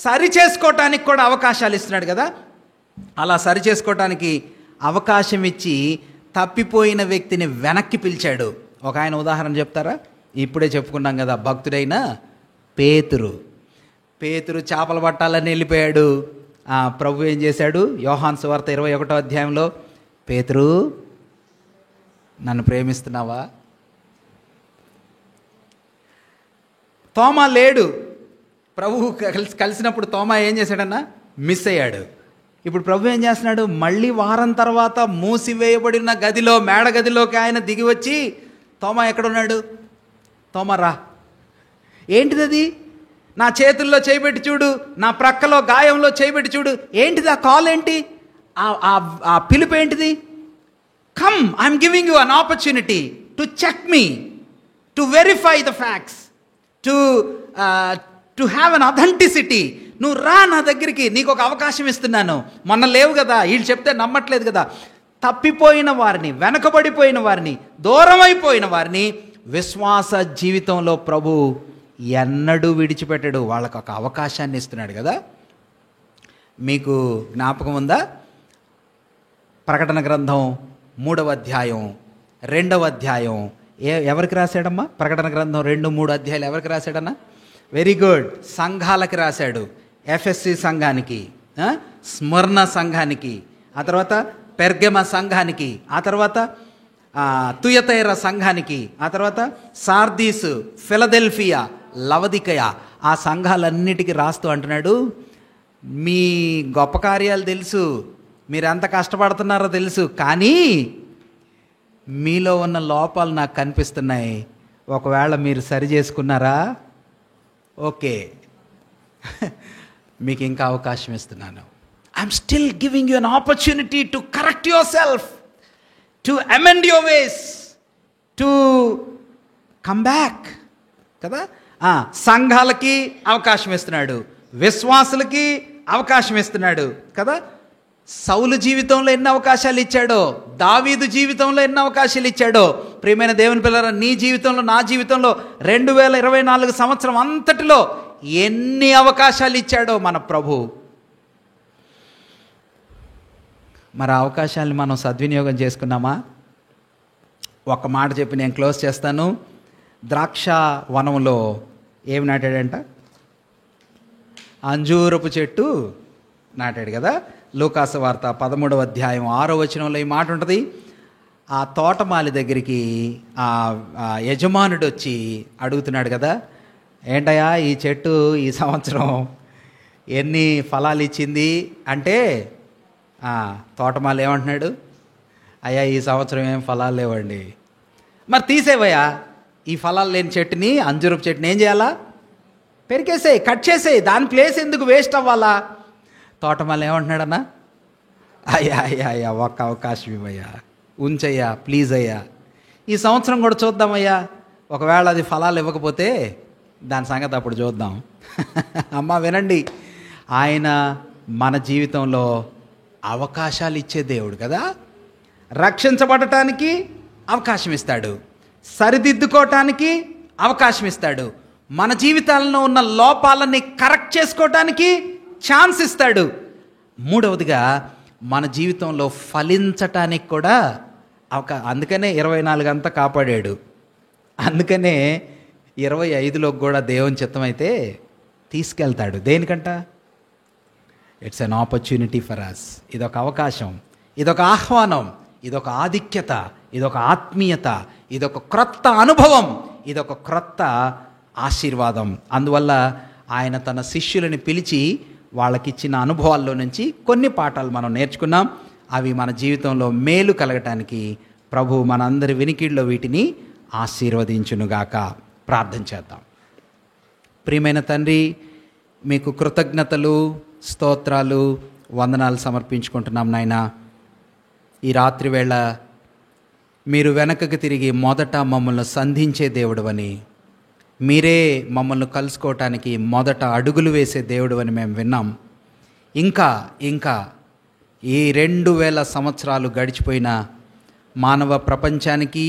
సరి చేసుకోవటానికి కూడా అవకాశాలు ఇస్తున్నాడు కదా. అలా సరి చేసుకోవటానికి అవకాశం ఇచ్చి తప్పిపోయిన వ్యక్తిని వెనక్కి పిలిచాడు. ఒక ఆయన ఉదాహరణ చెప్తారా? ఇప్పుడే చెప్పుకున్నాం కదా, భక్తుడైన పేతురు చేపలు పట్టాలని వెళ్ళిపోయాడు. ప్రభు ఏం చేశాడు? యోహాను సువార్త 21వ అధ్యాయంలో, పేతురు నన్ను ప్రేమిస్తున్నావా? తోమా లేడు. ప్రభువు కలిసినప్పుడు తోమా ఏం చేశాడన్నా? మిస్ అయ్యాడు. ఇప్పుడు ప్రభు ఏం చేస్తున్నాడు? మళ్ళీ వారం తర్వాత మూసివేయబడిన గదిలో, మేడ గదిలోకి ఆయన దిగి వచ్చి, తోమా ఎక్కడున్నాడు? తోమా రా. ఏంటిది అది? నా చేతుల్లో చేయబెట్టి చూడు, నా ప్రక్కలో గాయంలో చేయబెట్టి చూడు. ఏంటిది ఆ కాల్? ఏంటి ఆ పిలుపు? ఏంటిది? Come, I'm giving you an opportunity to check me, to verify the facts, to have an authenticity. నువ్వు రా నా దగ్గరికి, నీకు ఒక అవకాశం ఇస్తున్నాను. మొన్న లేవు కదా, వీళ్ళు చెప్తే నమ్మట్లేదు కదా. తప్పిపోయిన వారిని, వెనకబడిపోయిన వారిని, దూరమైపోయిన వారిని విశ్వాస జీవితంలో ప్రభు ఎన్నడూ విడిచిపెట్టడు. వాళ్ళకు ఒక అవకాశాన్ని ఇస్తున్నాడు కదా. మీకు జ్ఞాపకం ఉందా? ప్రకటన గ్రంథం 3వ అధ్యాయం 2వ అధ్యాయం ఎవరికి రాశాడమ్మా? ప్రకటన గ్రంథం 2, 3 అధ్యాయాలు ఎవరికి రాశాడన్నా? వెరీ గుడ్, సంఘాలకి రాశాడు. ఎఫ్ఎస్సి సంఘానికి, స్మరణ సంఘానికి, ఆ తర్వాత పెర్గమ సంఘానికి, ఆ తర్వాత తుయతైర సంఘానికి, ఆ తర్వాత సార్దీసు, ఫిలదెల్ఫియా, లవదికయ, ఆ సంఘాలన్నిటికీ రాస్తూ అంటున్నాడు, మీ గొప్ప కార్యాలు తెలుసు, మీరు ఎంత కష్టపడుతున్నారో తెలుసు, కానీ మీలో ఉన్న లోపాలు నాకు కనిపిస్తున్నాయి. ఒకవేళ మీరు సరి చేసుకున్నారా? ఓకే, మీకు ఇంకా అవకాశం ఇస్తున్నాను. I'm still giving you an opportunity to correct your self, to amend your ways, to come back కదా. సంఘాలకి అవకాశం ఇస్తున్నాడు, విశ్వాసులకి అవకాశం ఇస్తున్నాడు కదా. సౌలు జీవితంలో ఎన్ని అవకాశాలు ఇచ్చాడో, దావీదు జీవితంలో ఎన్ని అవకాశాలు ఇచ్చాడో. ప్రియమైన దేవుని పిల్లరా, నీ జీవితంలో, నా జీవితంలో 2024 సంవత్సరం అంతటిలో ఎన్ని అవకాశాలు ఇచ్చాడో మన ప్రభు. మరి ఆ అవకాశాలను మనం సద్వినియోగం చేసుకున్నామా? ఒక మాట చెప్పి నేను క్లోజ్ చేస్తాను. ద్రాక్ష వనంలో ఏమి నాటాడంట? అంజూరపు చెట్టు నాటాడు కదా. లూకాసు వార్త 13వ అధ్యాయం 6వ వచనంలో ఈ మాట ఉంటుంది. ఆ తోటమాలి దగ్గరికి ఆ యజమానుడు వచ్చి అడుగుతున్నాడు కదా, ఏంటయ్యా ఈ చెట్టు ఈ సంవత్సరం ఎన్ని ఫలాలు ఇచ్చింది అంటే, తోటమాలి ఏమంటున్నాడు? అయ్యా ఈ సంవత్సరం ఏం ఫలాలు లేవండి. మరి తీసేవయ్యా ఈ ఫలాలు లేని చెట్టుని, అంజూరపు చెట్టుని ఏం చేయాలా? పెరికేసేయి, కట్ చేసేయి, దాని ప్లేస్ ఎందుకు వేస్ట్ అవ్వాలా? తోటమాలి ఏమంటున్నాడన్నా? అయ్యా అయ్యా అయ్యా ఒక్క అవకాశం ఇవ్వయ్యా, ఉంచయ్యా, ప్లీజ్ అయ్యా, ఈ సంవత్సరం కూడా చూద్దామయ్యా, ఒకవేళ అది ఫలాలు ఇవ్వకపోతే దాని సంగతి అప్పుడు చూద్దాం. అమ్మ వినండి, ఆయన మన జీవితంలో అవకాశాలు ఇచ్చే దేవుడు కదా. రక్షించబడటానికి అవకాశం ఇస్తాడు, సరిదిద్దుకోవటానికి అవకాశం ఇస్తాడు, మన జీవితాలలో ఉన్న లోపాలని కరెక్ట్ చేసుకోవటానికి ఛాన్స్ ఇస్తాడు. మూడవదిగా మన జీవితంలో ఫలించటానికి కూడా అందుకనే 24 అంతా కాపాడాడు. అందుకనే 25లోకి కూడా దేవుని చిత్తమైతే తీసుకెళ్తాడు. దేనికంట? It's an opportunity for us. ఇదొక అవకాశం, ఇదొక ఆహ్వానం, ఇదొక ఆధిక్యత, ఇదొక ఆత్మీయత, ఇదొక క్రొత్త అనుభవం, ఇదొక క్రొత్త ఆశీర్వాదం. అందువల్ల ఆయన తన శిష్యులని పిలిచి వాళ్ళకిచ్చిన అనుభవాల్లో నుంచి కొన్ని పాఠాలు మనం నేర్చుకున్నాం. అవి మన జీవితంలో మేలు కలగటానికి ప్రభు మనందరి వినికిడిలో వీటిని ఆశీర్వదించునుగాక. ప్రార్థన చేద్దాం. ప్రియమైన తండ్రి, మీకు కృతజ్ఞతలు, స్తోత్రాలు, వందనాలు సమర్పించుకుంటున్నాం నాయనా. ఈ రాత్రి వేళ మీరు వెనకకు తిరిగి మొదట మమ్మల్ని సంధించే దేవుడవని, మీరే మమ్మల్ని కలుసుకోవటానికి మొదట అడుగులు వేసే దేవుడు అని మేము విన్నాం. ఇంకా ఇంకా ఈ 2000 సంవత్సరాలు గడిచిపోయిన మానవ ప్రపంచానికి